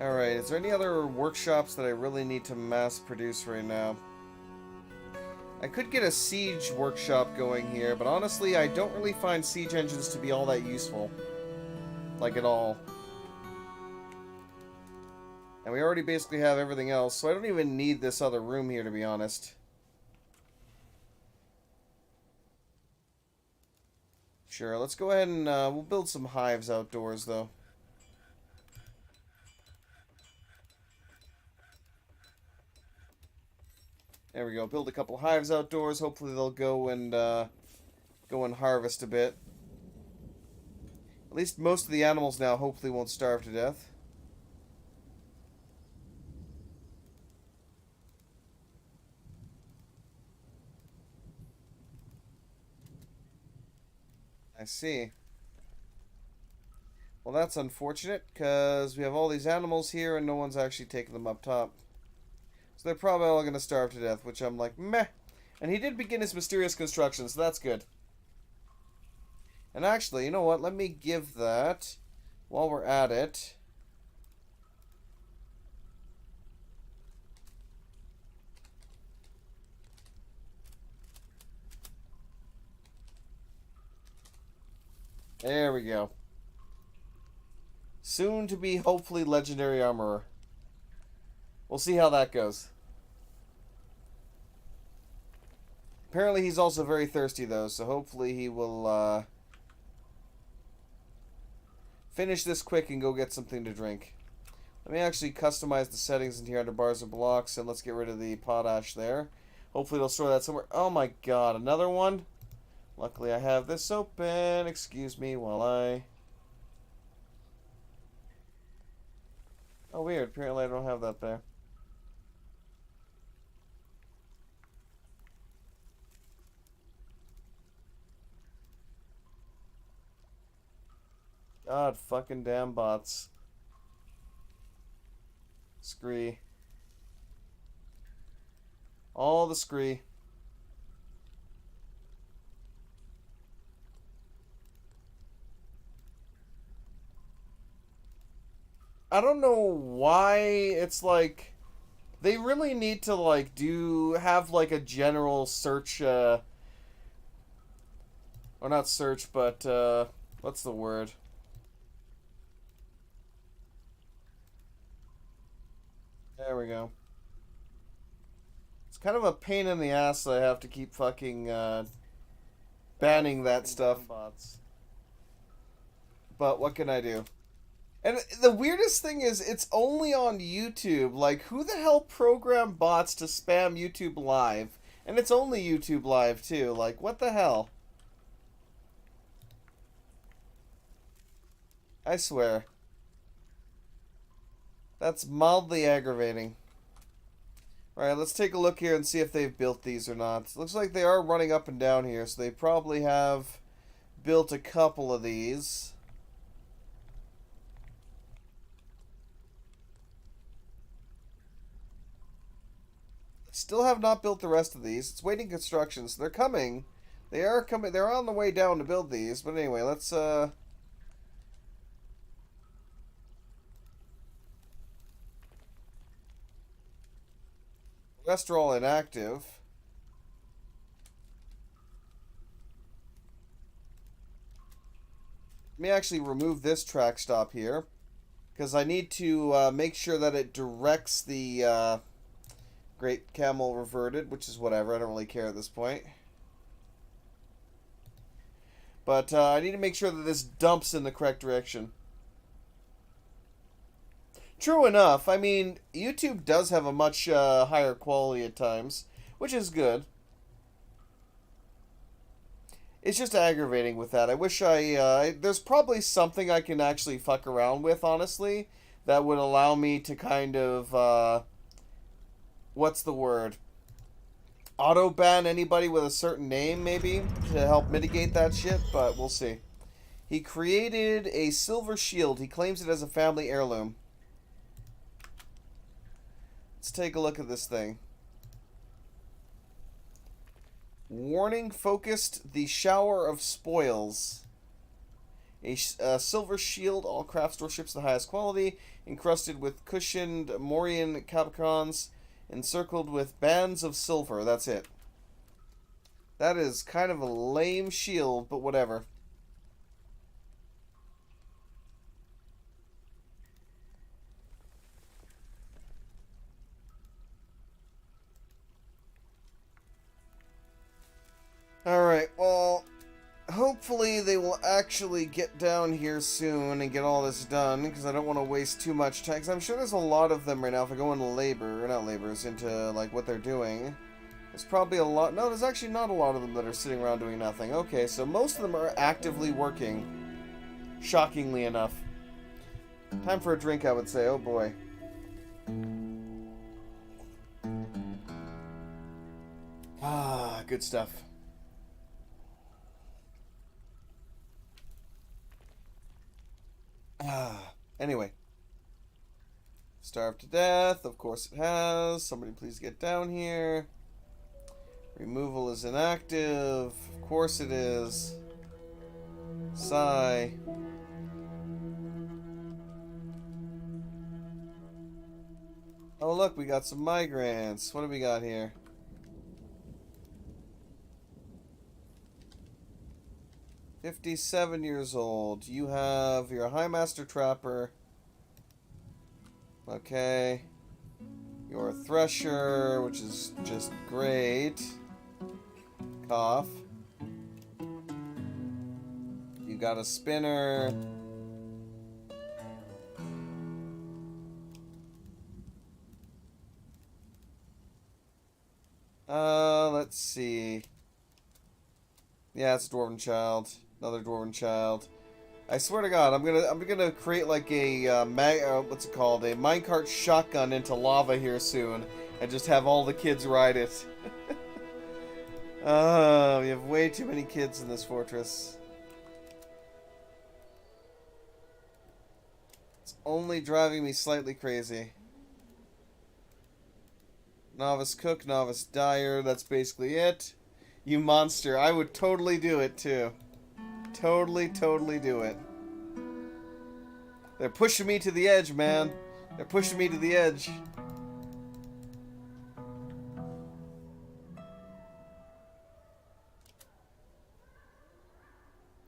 Alright, is there any other workshops that I really need to mass produce right now? I could get a siege workshop going here, but honestly, I don't really find siege engines to be all that useful. Like, at all. And we already basically have everything else, so I don't even need this other room here, to be honest. Sure, let's go ahead and we'll build some hives outdoors, though. There we go. Build a couple hives outdoors. Hopefully they'll go and harvest a bit. At least most of the animals now hopefully won't starve to death. I see. Well, that's unfortunate, because we have all these animals here and no one's actually taking them up top. So they're probably all going to starve to death, which I'm like, meh. And he did begin his mysterious construction, so that's good. And actually, you know what? Let me give that, while we're at it. There we go. Soon to be, hopefully, legendary armorer. We'll see how that goes. Apparently he's also very thirsty, though, so hopefully he will finish this quick and go get something to drink. Let me actually customize the settings in here under bars and blocks, and let's get rid of the potash there. Hopefully they'll store that somewhere. Oh my god, another one? Luckily I have this open. Excuse me while I... Oh, weird. Apparently I don't have that there. God fucking damn bots. Scree. All the scree. I don't know why it's like they really need to like have like a general search or not search, but what's the word? There we go. It's kind of a pain in the ass that I have to keep fucking banning that stuff. But what can I do? And the weirdest thing is, it's only on YouTube. Like, who the hell programmed bots to spam YouTube Live? And it's only YouTube Live, too. Like, what the hell? I swear. That's mildly aggravating. Alright, let's take a look here and see if they've built these or not. Looks like they are running up and down here, so they probably have built a couple of these. Still have not built the rest of these. It's waiting construction, so they're coming. They are coming. They're on the way down to build these. But anyway, let's rest are all inactive. Let me actually remove this track stop here, because I need to make sure that it directs the Great Camel reverted, which is whatever. I don't really care at this point. But I need to make sure that this dumps in the correct direction. True enough, I mean, YouTube does have a much higher quality at times, which is good. It's just aggravating with that. I wish there's probably something I can actually fuck around with, honestly, that would allow me to kind of, what's the word? Auto-ban anybody with a certain name, maybe, to help mitigate that shit, but we'll see. He created a silver shield. He claims it as a family heirloom. Let's take a look at this thing. Warning focused the shower of spoils. A silver shield, all craft store ships the highest quality, encrusted with cushioned Morian cabochons, encircled with bands of silver. That's it. That is kind of a lame shield, but whatever. Alright, well, hopefully they will actually get down here soon and get all this done, because I don't want to waste too much time, because I'm sure there's a lot of them right now. If I go into labor, or not labors, into, like, what they're doing. There's probably a lot. No, there's actually not a lot of them that are sitting around doing nothing. Okay, so most of them are actively working. Shockingly enough. Time for a drink, I would say. Oh boy. Ah, good stuff. Anyway. Starved to death. Of course it has. Somebody please get down here. Removal is inactive. Of course it is. Sigh. Oh look, we got some migrants. What do we got here? "57 years old. You have... You're a High Master Trapper. Okay. You're a Thresher, which is just great. Cough. You got a Spinner. Let's see. Yeah, it's a Dwarven Child. Another Dwarven Child. I swear to God, I'm gonna create like a what's it called? A minecart shotgun into lava here soon, and just have all the kids ride it. Oh, we have way too many kids in this fortress. It's only driving me slightly crazy. Novice cook, novice dyer. That's basically it. You monster! I would totally do it too. Totally do it. They're pushing me to the edge, man. They're pushing me to the edge.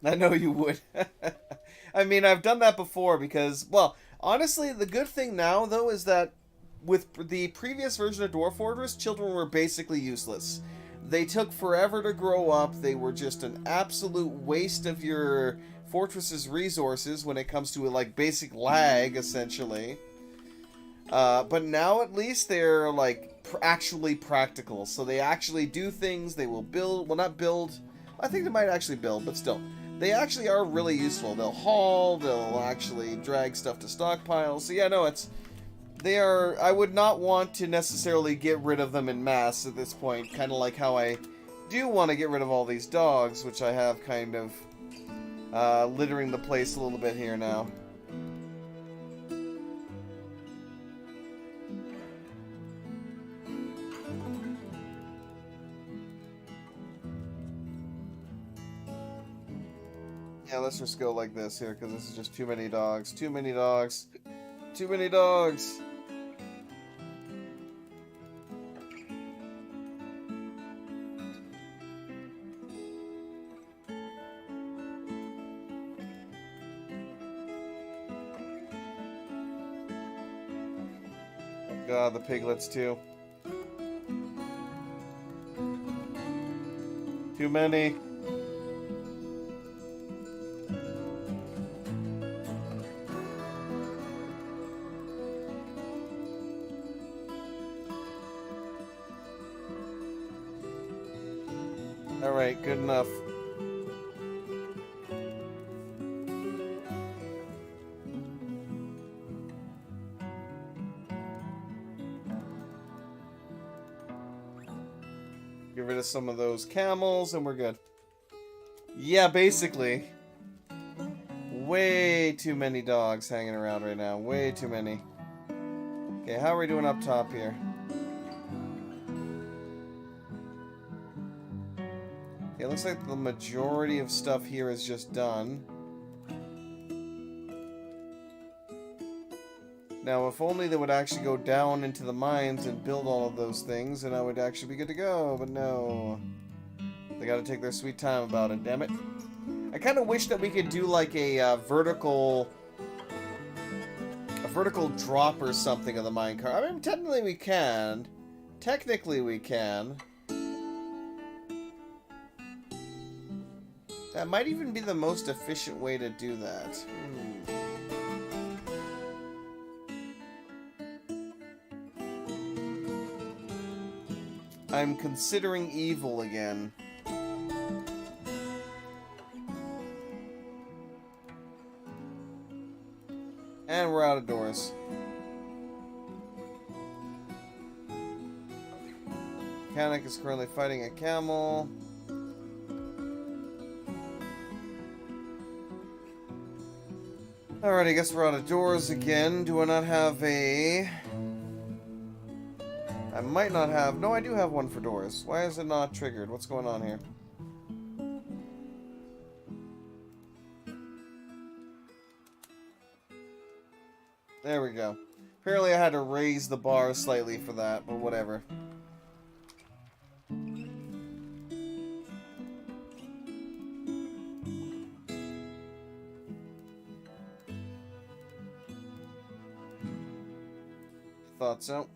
I know you would. I mean, I've done that before because, well, honestly, the good thing now, though, is that with the previous version of Dwarf Fortress, children were basically useless. They took forever to grow up. They were just an absolute waste of your fortress's resources when it comes to, like, basic lag, essentially. But now, at least, they're, like, actually practical. So they actually do things. They will build. Well, not build. I think they might actually build, but still. They actually are really useful. They'll haul. They'll actually drag stuff to stockpiles. So, yeah, no, it's... They are... I would not want to necessarily get rid of them en masse at this point. Kind of like how I do want to get rid of all these dogs, which I have kind of littering the place a little bit here now. Yeah, let's just go like this here, because this is just too many dogs. Too many dogs. Too many dogs. Oh God, the piglets too. Too many. Alright, good enough. Get rid of some of those camels and we're good. Yeah, basically. Way too many dogs hanging around right now. Way too many. Okay, how are we doing up top here? It looks like the majority of stuff here is just done. Now, if only they would actually go down into the mines and build all of those things, and I would actually be good to go, but no. They gotta take their sweet time about it, damn it. I kind of wish that we could do like a vertical drop or something of the minecart. I mean, technically we can. Technically we can. That might even be the most efficient way to do that. I'm considering evil again. And we're out of doors. Mechanic is currently fighting a camel. Alright, I guess we're out of doors again. Do I not have a... I might not have... No, I do have one for doors. Why is it not triggered? What's going on here? There we go. Apparently I had to raise the bar slightly for that, but whatever. Thought so.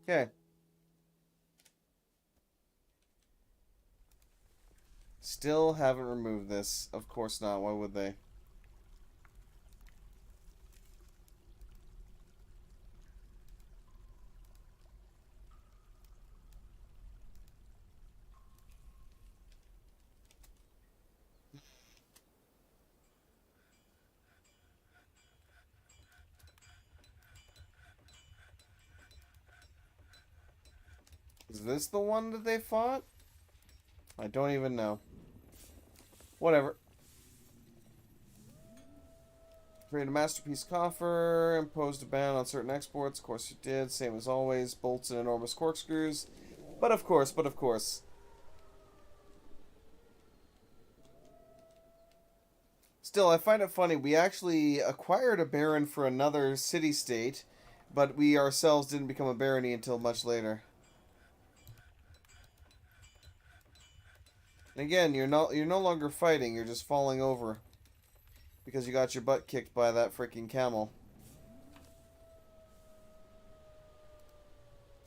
Okay. Still haven't removed this. Of course not. Why would they? Is this the one that they fought? I don't even know. Whatever. Create a masterpiece coffer. Imposed a ban on certain exports. Of course you did. Same as always. Bolts and enormous corkscrews. But of course, but of course. Still, I find it funny. We actually acquired a baron for another city-state, but we ourselves didn't become a barony until much later. And again, you're no longer fighting, you're just falling over. Because you got your butt kicked by that freaking camel.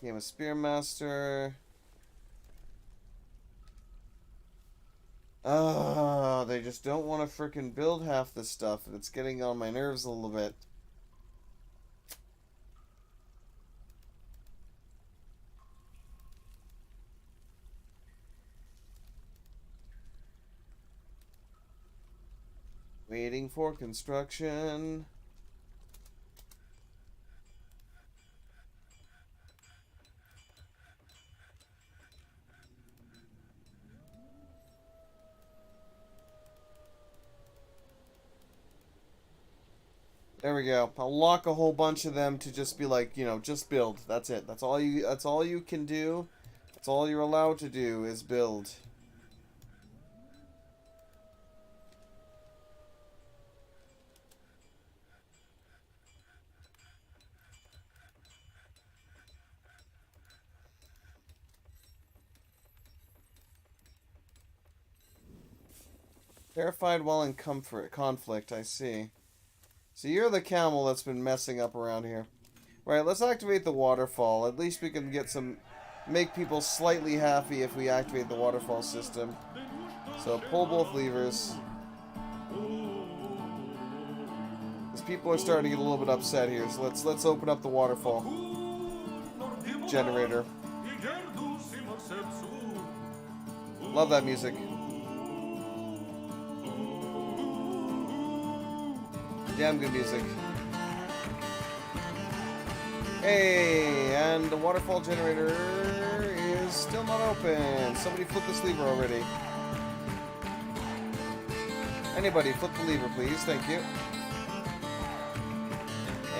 Became a spearmaster. Ah, they just don't want to freaking build half this stuff, and it's getting on my nerves a little bit. Waiting for construction. There we go. I'll lock a whole bunch of them to just be like, you know, just build. That's it. That's all you can do. That's all you're allowed to do is build. Terrified while in conflict, I see. So you're the camel that's been messing up around here. Right, let's activate the waterfall. At least we can get some... make people slightly happy if we activate the waterfall system. So pull both levers. Because people are starting to get a little bit upset here. So let's open up the waterfall generator. Love that music. Damn good music. Hey, and the waterfall generator is still not open. Somebody flip this lever already. Anybody flip the lever, please. Thank you.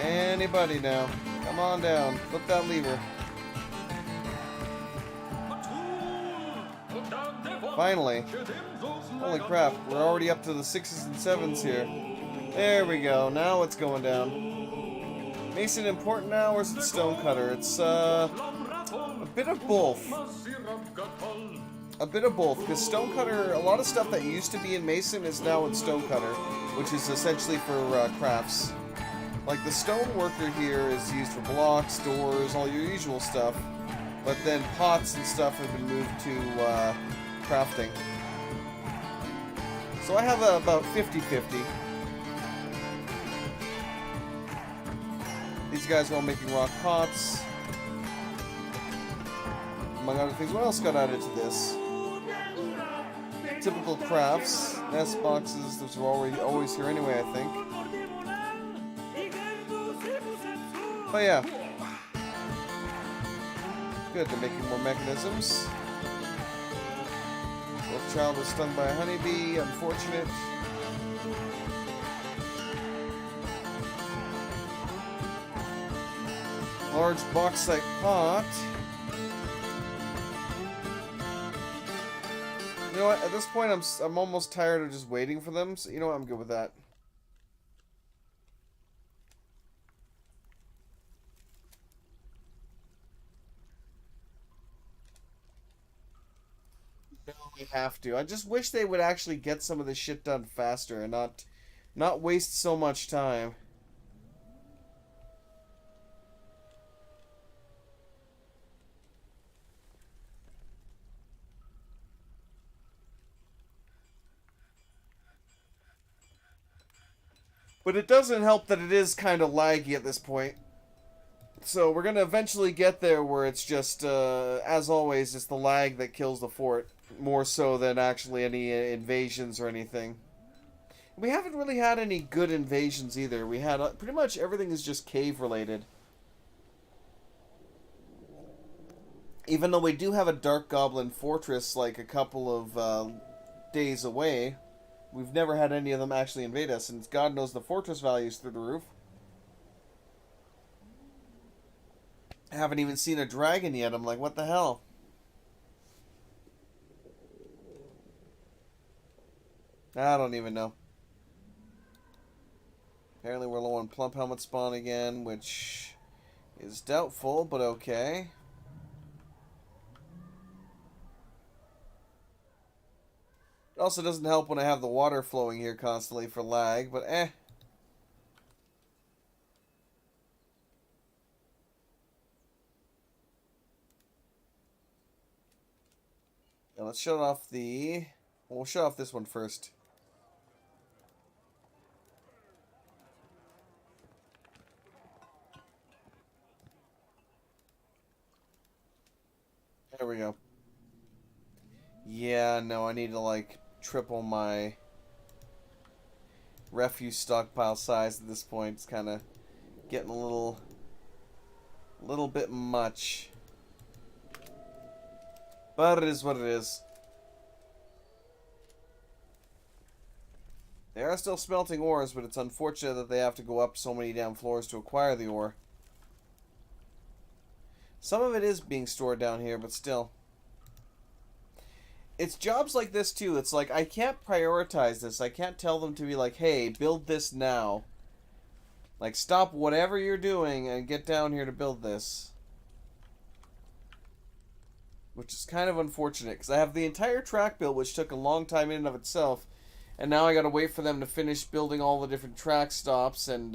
Anybody now. Come on down. Flip that lever. Finally. Holy crap. We're already up to the 6s and 7s here. There we go. Now it's going down. Mason important now, or is it stonecutter? It's a bit of both. A bit of both, because stonecutter, a lot of stuff that used to be in Mason is now in stonecutter, which is essentially for crafts. Like the stoneworker here is used for blocks, doors, all your usual stuff, but then pots and stuff have been moved to crafting. So I have about 50-50. These guys are all making rock pots. among other things. What else got added to this? Typical crafts, nest boxes. Those are always here anyway, I think. But yeah, good. They're making more mechanisms. Wolf child was stung by a honeybee. Unfortunate. Large bauxite pot. You know what? At this point, I'm almost tired of just waiting for them. So you know what? I'm good with that. No, we have to. I just wish they would actually get some of this shit done faster and not waste so much time. But it doesn't help that it is kind of laggy at this point. So we're going to eventually get there where it's just, as always, it's the lag that kills the fort. More so than actually any invasions or anything. We haven't really had any good invasions either. We had, pretty much everything is just cave related. Even though we do have a Dark Goblin fortress like a couple of days away. We've never had any of them actually invade us, and God knows the fortress value's through the roof. I haven't even seen a dragon yet. I'm like, what the hell? I don't even know. Apparently we're low on plump helmet spawn again, which is doubtful, but okay. It also doesn't help when I have the water flowing here constantly for lag, but eh. Now let's shut off the... We'll shut off this one first. There we go. Yeah, no, I need to, like, triple my refuse stockpile size at this point. It's kind of getting a little bit much. But it is what it is. They are still smelting ores, but it's unfortunate that they have to go up so many damn floors to acquire the ore. Some of it is being stored down here, but still. It's jobs like this, too. It's like, I can't prioritize this. I can't tell them to be like, hey, build this now. Like, stop whatever you're doing and get down here to build this. Which is kind of unfortunate, because I have the entire track built, which took a long time in and of itself. And now I gotta wait for them to finish building all the different track stops and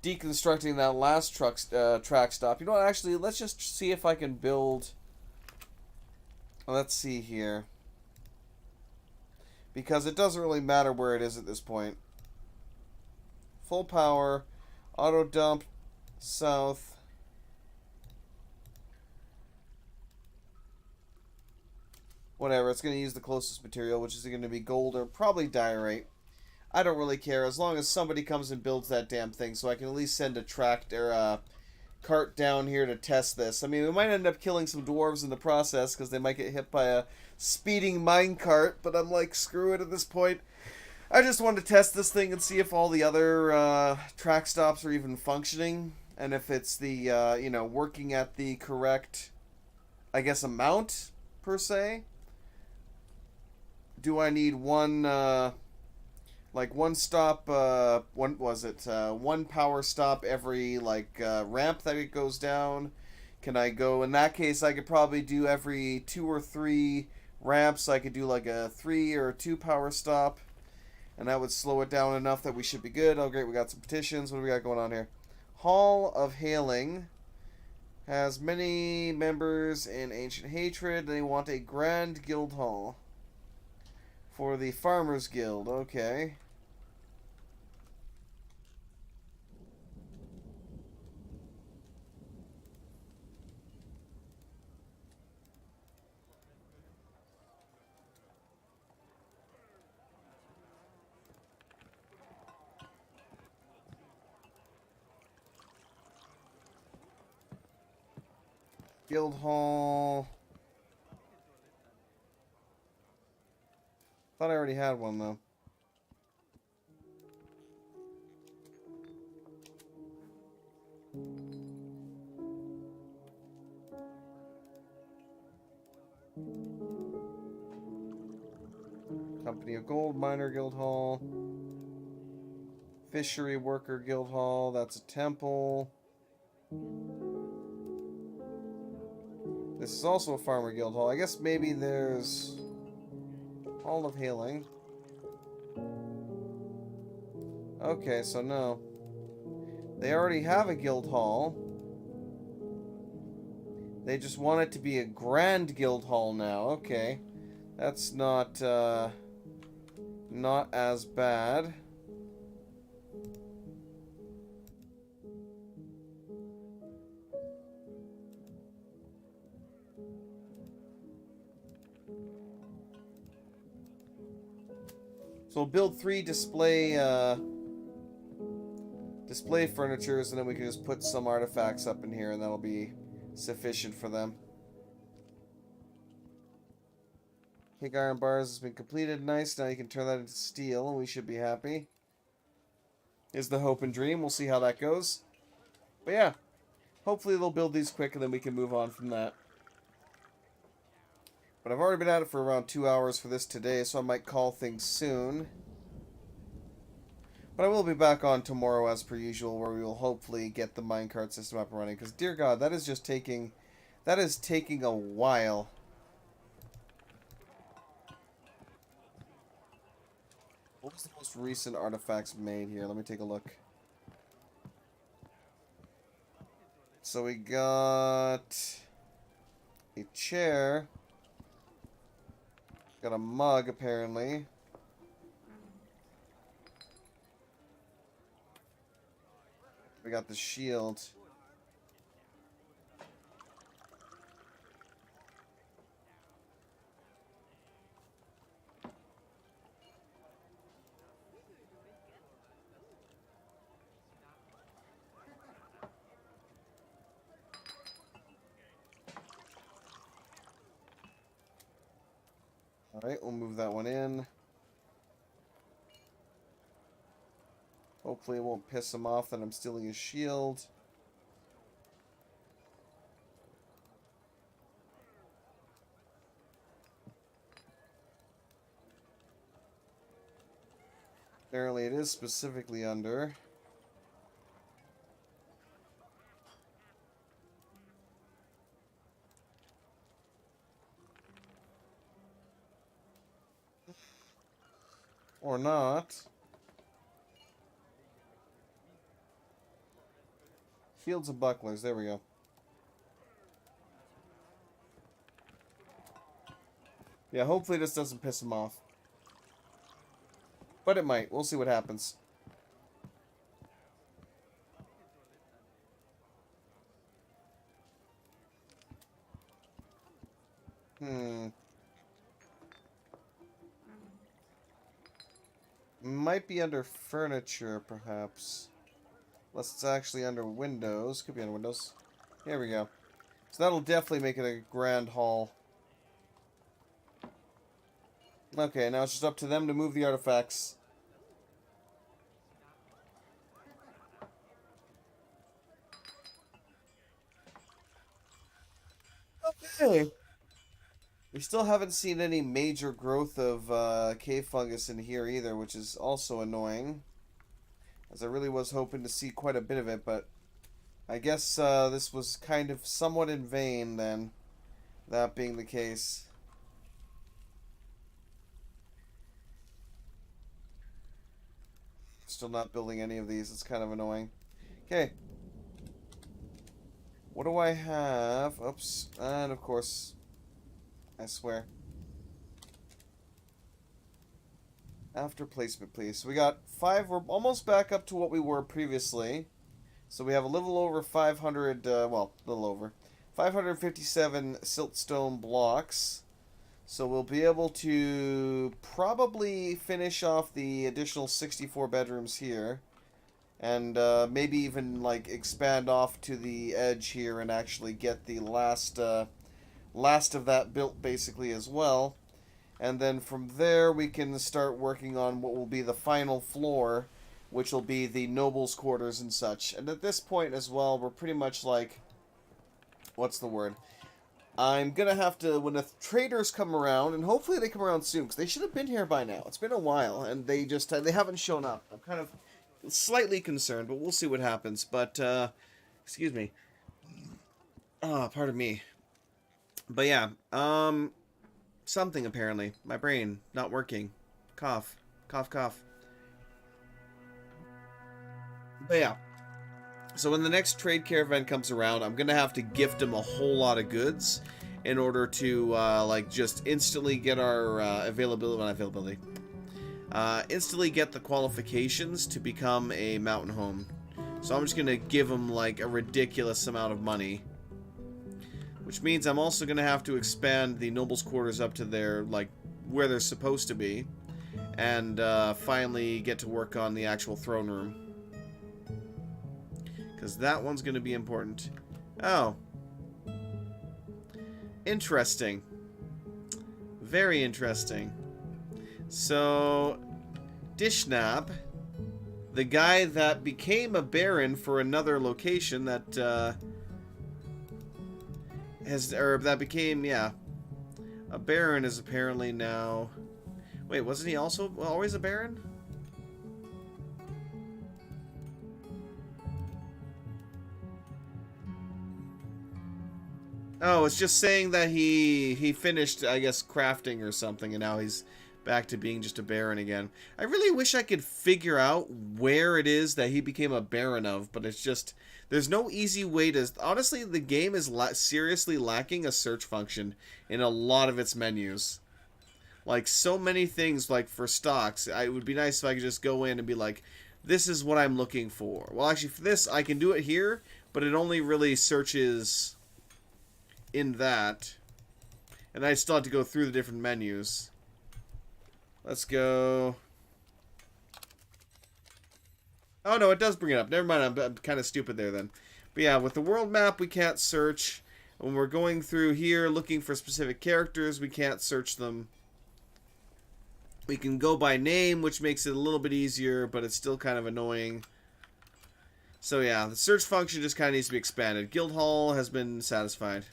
deconstructing that last track stop. You know what, actually, let's just see if I can build... Let's see here. Because it doesn't really matter where it is at this point. Full power, auto dump, south. Whatever, it's going to use the closest material, which is going to be gold or probably diorite. I don't really care, as long as somebody comes and builds that damn thing, so I can at least send a cart down here to test this. I mean, we might end up killing some dwarves in the process, because they might get hit by a speeding minecart, but I'm like, screw it at this point. I just wanted to test this thing and see if all the other track stops are even functioning, and if it's the, you know, working at the correct, I guess, amount, per se. Do I need one, like one stop, one power stop every, like, ramp that it goes down? Can I go, in that case, I could probably do every 2 or 3 ramps. I could do like a 3 or 2 power stop, and that would slow it down enough that we should be good. Oh great, we got some petitions. What do we got going on here? Hall of Hailing has many members in Ancient Hatred. They want a Grand Guild Hall for the Farmers Guild. Okay. Guild Hall. Thought I already had one, though. Company of Gold Miner Guild Hall. Fishery Worker Guild Hall. That's a temple. This is also a Farmer Guild Hall. I guess maybe there's Hall of Healing. Okay, so no. They already have a guild hall. They just want it to be a grand guild hall now. Okay. That's not as bad. So we'll build 3 display furnitures, and then we can just put some artifacts up in here, and that'll be sufficient for them. Pig iron bars has been completed. Nice. Now you can turn that into steel, and we should be happy. Is the hope and dream. We'll see how that goes. But yeah, hopefully they'll build these quick, and then we can move on from that. But I've already been at it for around 2 hours for this today, so I might call things soon. But I will be back on tomorrow as per usual, where we will hopefully get the minecart system up and running. Because, dear God, that is just taking... that is taking a while. What was the most recent artifacts made here? Let me take a look. So we got a chair. Got a mug, apparently. We got the shield. Alright, we'll move that one in. Hopefully it won't piss him off that I'm stealing his shield. Apparently it is specifically under. Or not. Shields and bucklers, there we go. Yeah, hopefully this doesn't piss him off. But it might. We'll see what happens. Might be under furniture, perhaps. Unless it's actually under windows. Could be under windows. Here we go. So that'll definitely make it a grand hall. Okay, now it's just up to them to move the artifacts. Okay. We still haven't seen any major growth of cave fungus in here either, which is also annoying. As I really was hoping to see quite a bit of it, but I guess this was kind of somewhat in vain then, that being the case. Still not building any of these, it's kind of annoying. Okay. What do I have? Oops. And of course... I swear. After placement, please. So we got 5. We're almost back up to what we were previously. So we have a little over 500, well, a little over. 557 siltstone blocks. So we'll be able to probably finish off the additional 64 bedrooms here. and maybe even like expand off to the edge here and actually get the last of that built basically as well. And then from there we can start working on what will be the final floor, which will be the nobles' quarters and such. And at this point as well, we're pretty much like, what's the word? I'm gonna have to, when the traders come around, and hopefully they come around soon, because they should have been here by now. It's been a while, and they haven't shown up. I'm kind of slightly concerned, but we'll see what happens. But, excuse me. Pardon me. But yeah, something apparently. My brain not working. Cough. Cough, cough. But yeah. So when the next trade caravan comes around, I'm going to have to gift them a whole lot of goods in order to, like, just instantly get our availability. Instantly get the qualifications to become a mountain home. So I'm just going to give them, like, a ridiculous amount of money. Which means I'm also going to have to expand the nobles' quarters up to their, like, where they're supposed to be. And finally get to work on the actual throne room. Because that one's going to be important. Oh. Interesting. Very interesting. So, Dishnab, the guy that became a baron for another location that, that became, yeah. A baron is apparently now... Wait, wasn't he also always a baron? Oh, it's just saying that he finished, I guess, crafting or something, and now he's back to being just a baron again. I really wish I could figure out where it is that he became a baron of, but it's just, there's no easy way to... Honestly, the game is seriously lacking a search function in a lot of its menus. Like, so many things, like, for stocks, it would be nice if I could just go in and be like, this is what I'm looking for. Well, actually, for this, I can do it here, but it only really searches... in that, and I still have to go through the different menus. Let's go. Oh no, it does bring it up. Never mind, I'm kind of stupid there then. But yeah, with the world map we can't search. When we're going through here looking for specific characters, we can't search them. We can go by name, which makes it a little bit easier, but it's still kind of annoying. So yeah, the search function just kind of needs to be expanded. Guildhall has been satisfied.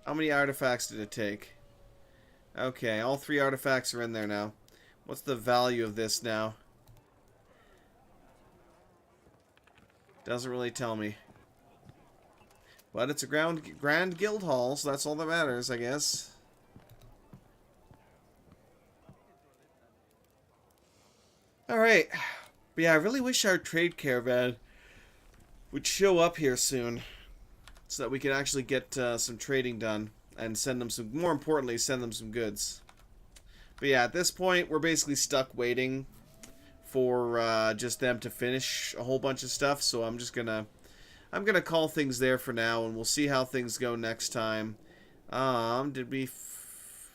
How many artifacts did it take? Okay, all 3 artifacts are in there now. What's the value of this now? Doesn't really tell me. But it's a grand guild hall, so that's all that matters, I guess. Alright. But yeah, I really wish our trade caravan would show up here soon, so that we can actually get some trading done and send them some, more importantly, send them some goods. But yeah, at this point, we're basically stuck waiting for just them to finish a whole bunch of stuff. So I'm gonna call things there for now, and we'll see how things go next time. Did we?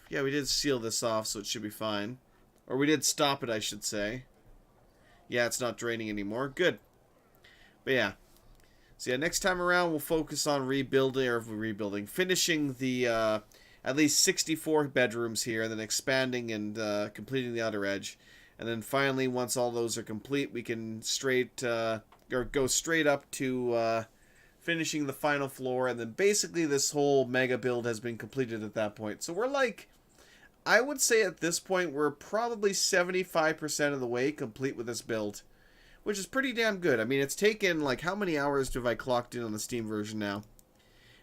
Yeah, we did seal this off, so it should be fine. Or we did stop it, I should say. Yeah, it's not draining anymore. Good. But yeah. So yeah, next time around we'll focus on finishing the at least 64 bedrooms here, and then expanding and completing the outer edge. And then finally, once all those are complete, we can go straight up to finishing the final floor, and then basically this whole mega build has been completed at that point. So we're like, I would say at this point we're probably 75% of the way complete with this build. Which is pretty damn good. I mean, it's taken, like, how many hours have I clocked in on the Steam version now?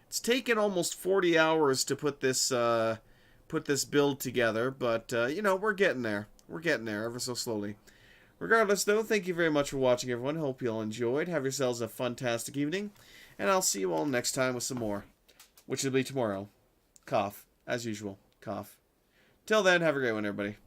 It's taken almost 40 hours to put this build together, but, you know, we're getting there. We're getting there ever so slowly. Regardless, though, thank you very much for watching, everyone. Hope you all enjoyed. Have yourselves a fantastic evening, and I'll see you all next time with some more, which will be tomorrow. Cough, as usual. Cough. Till then, have a great one, everybody.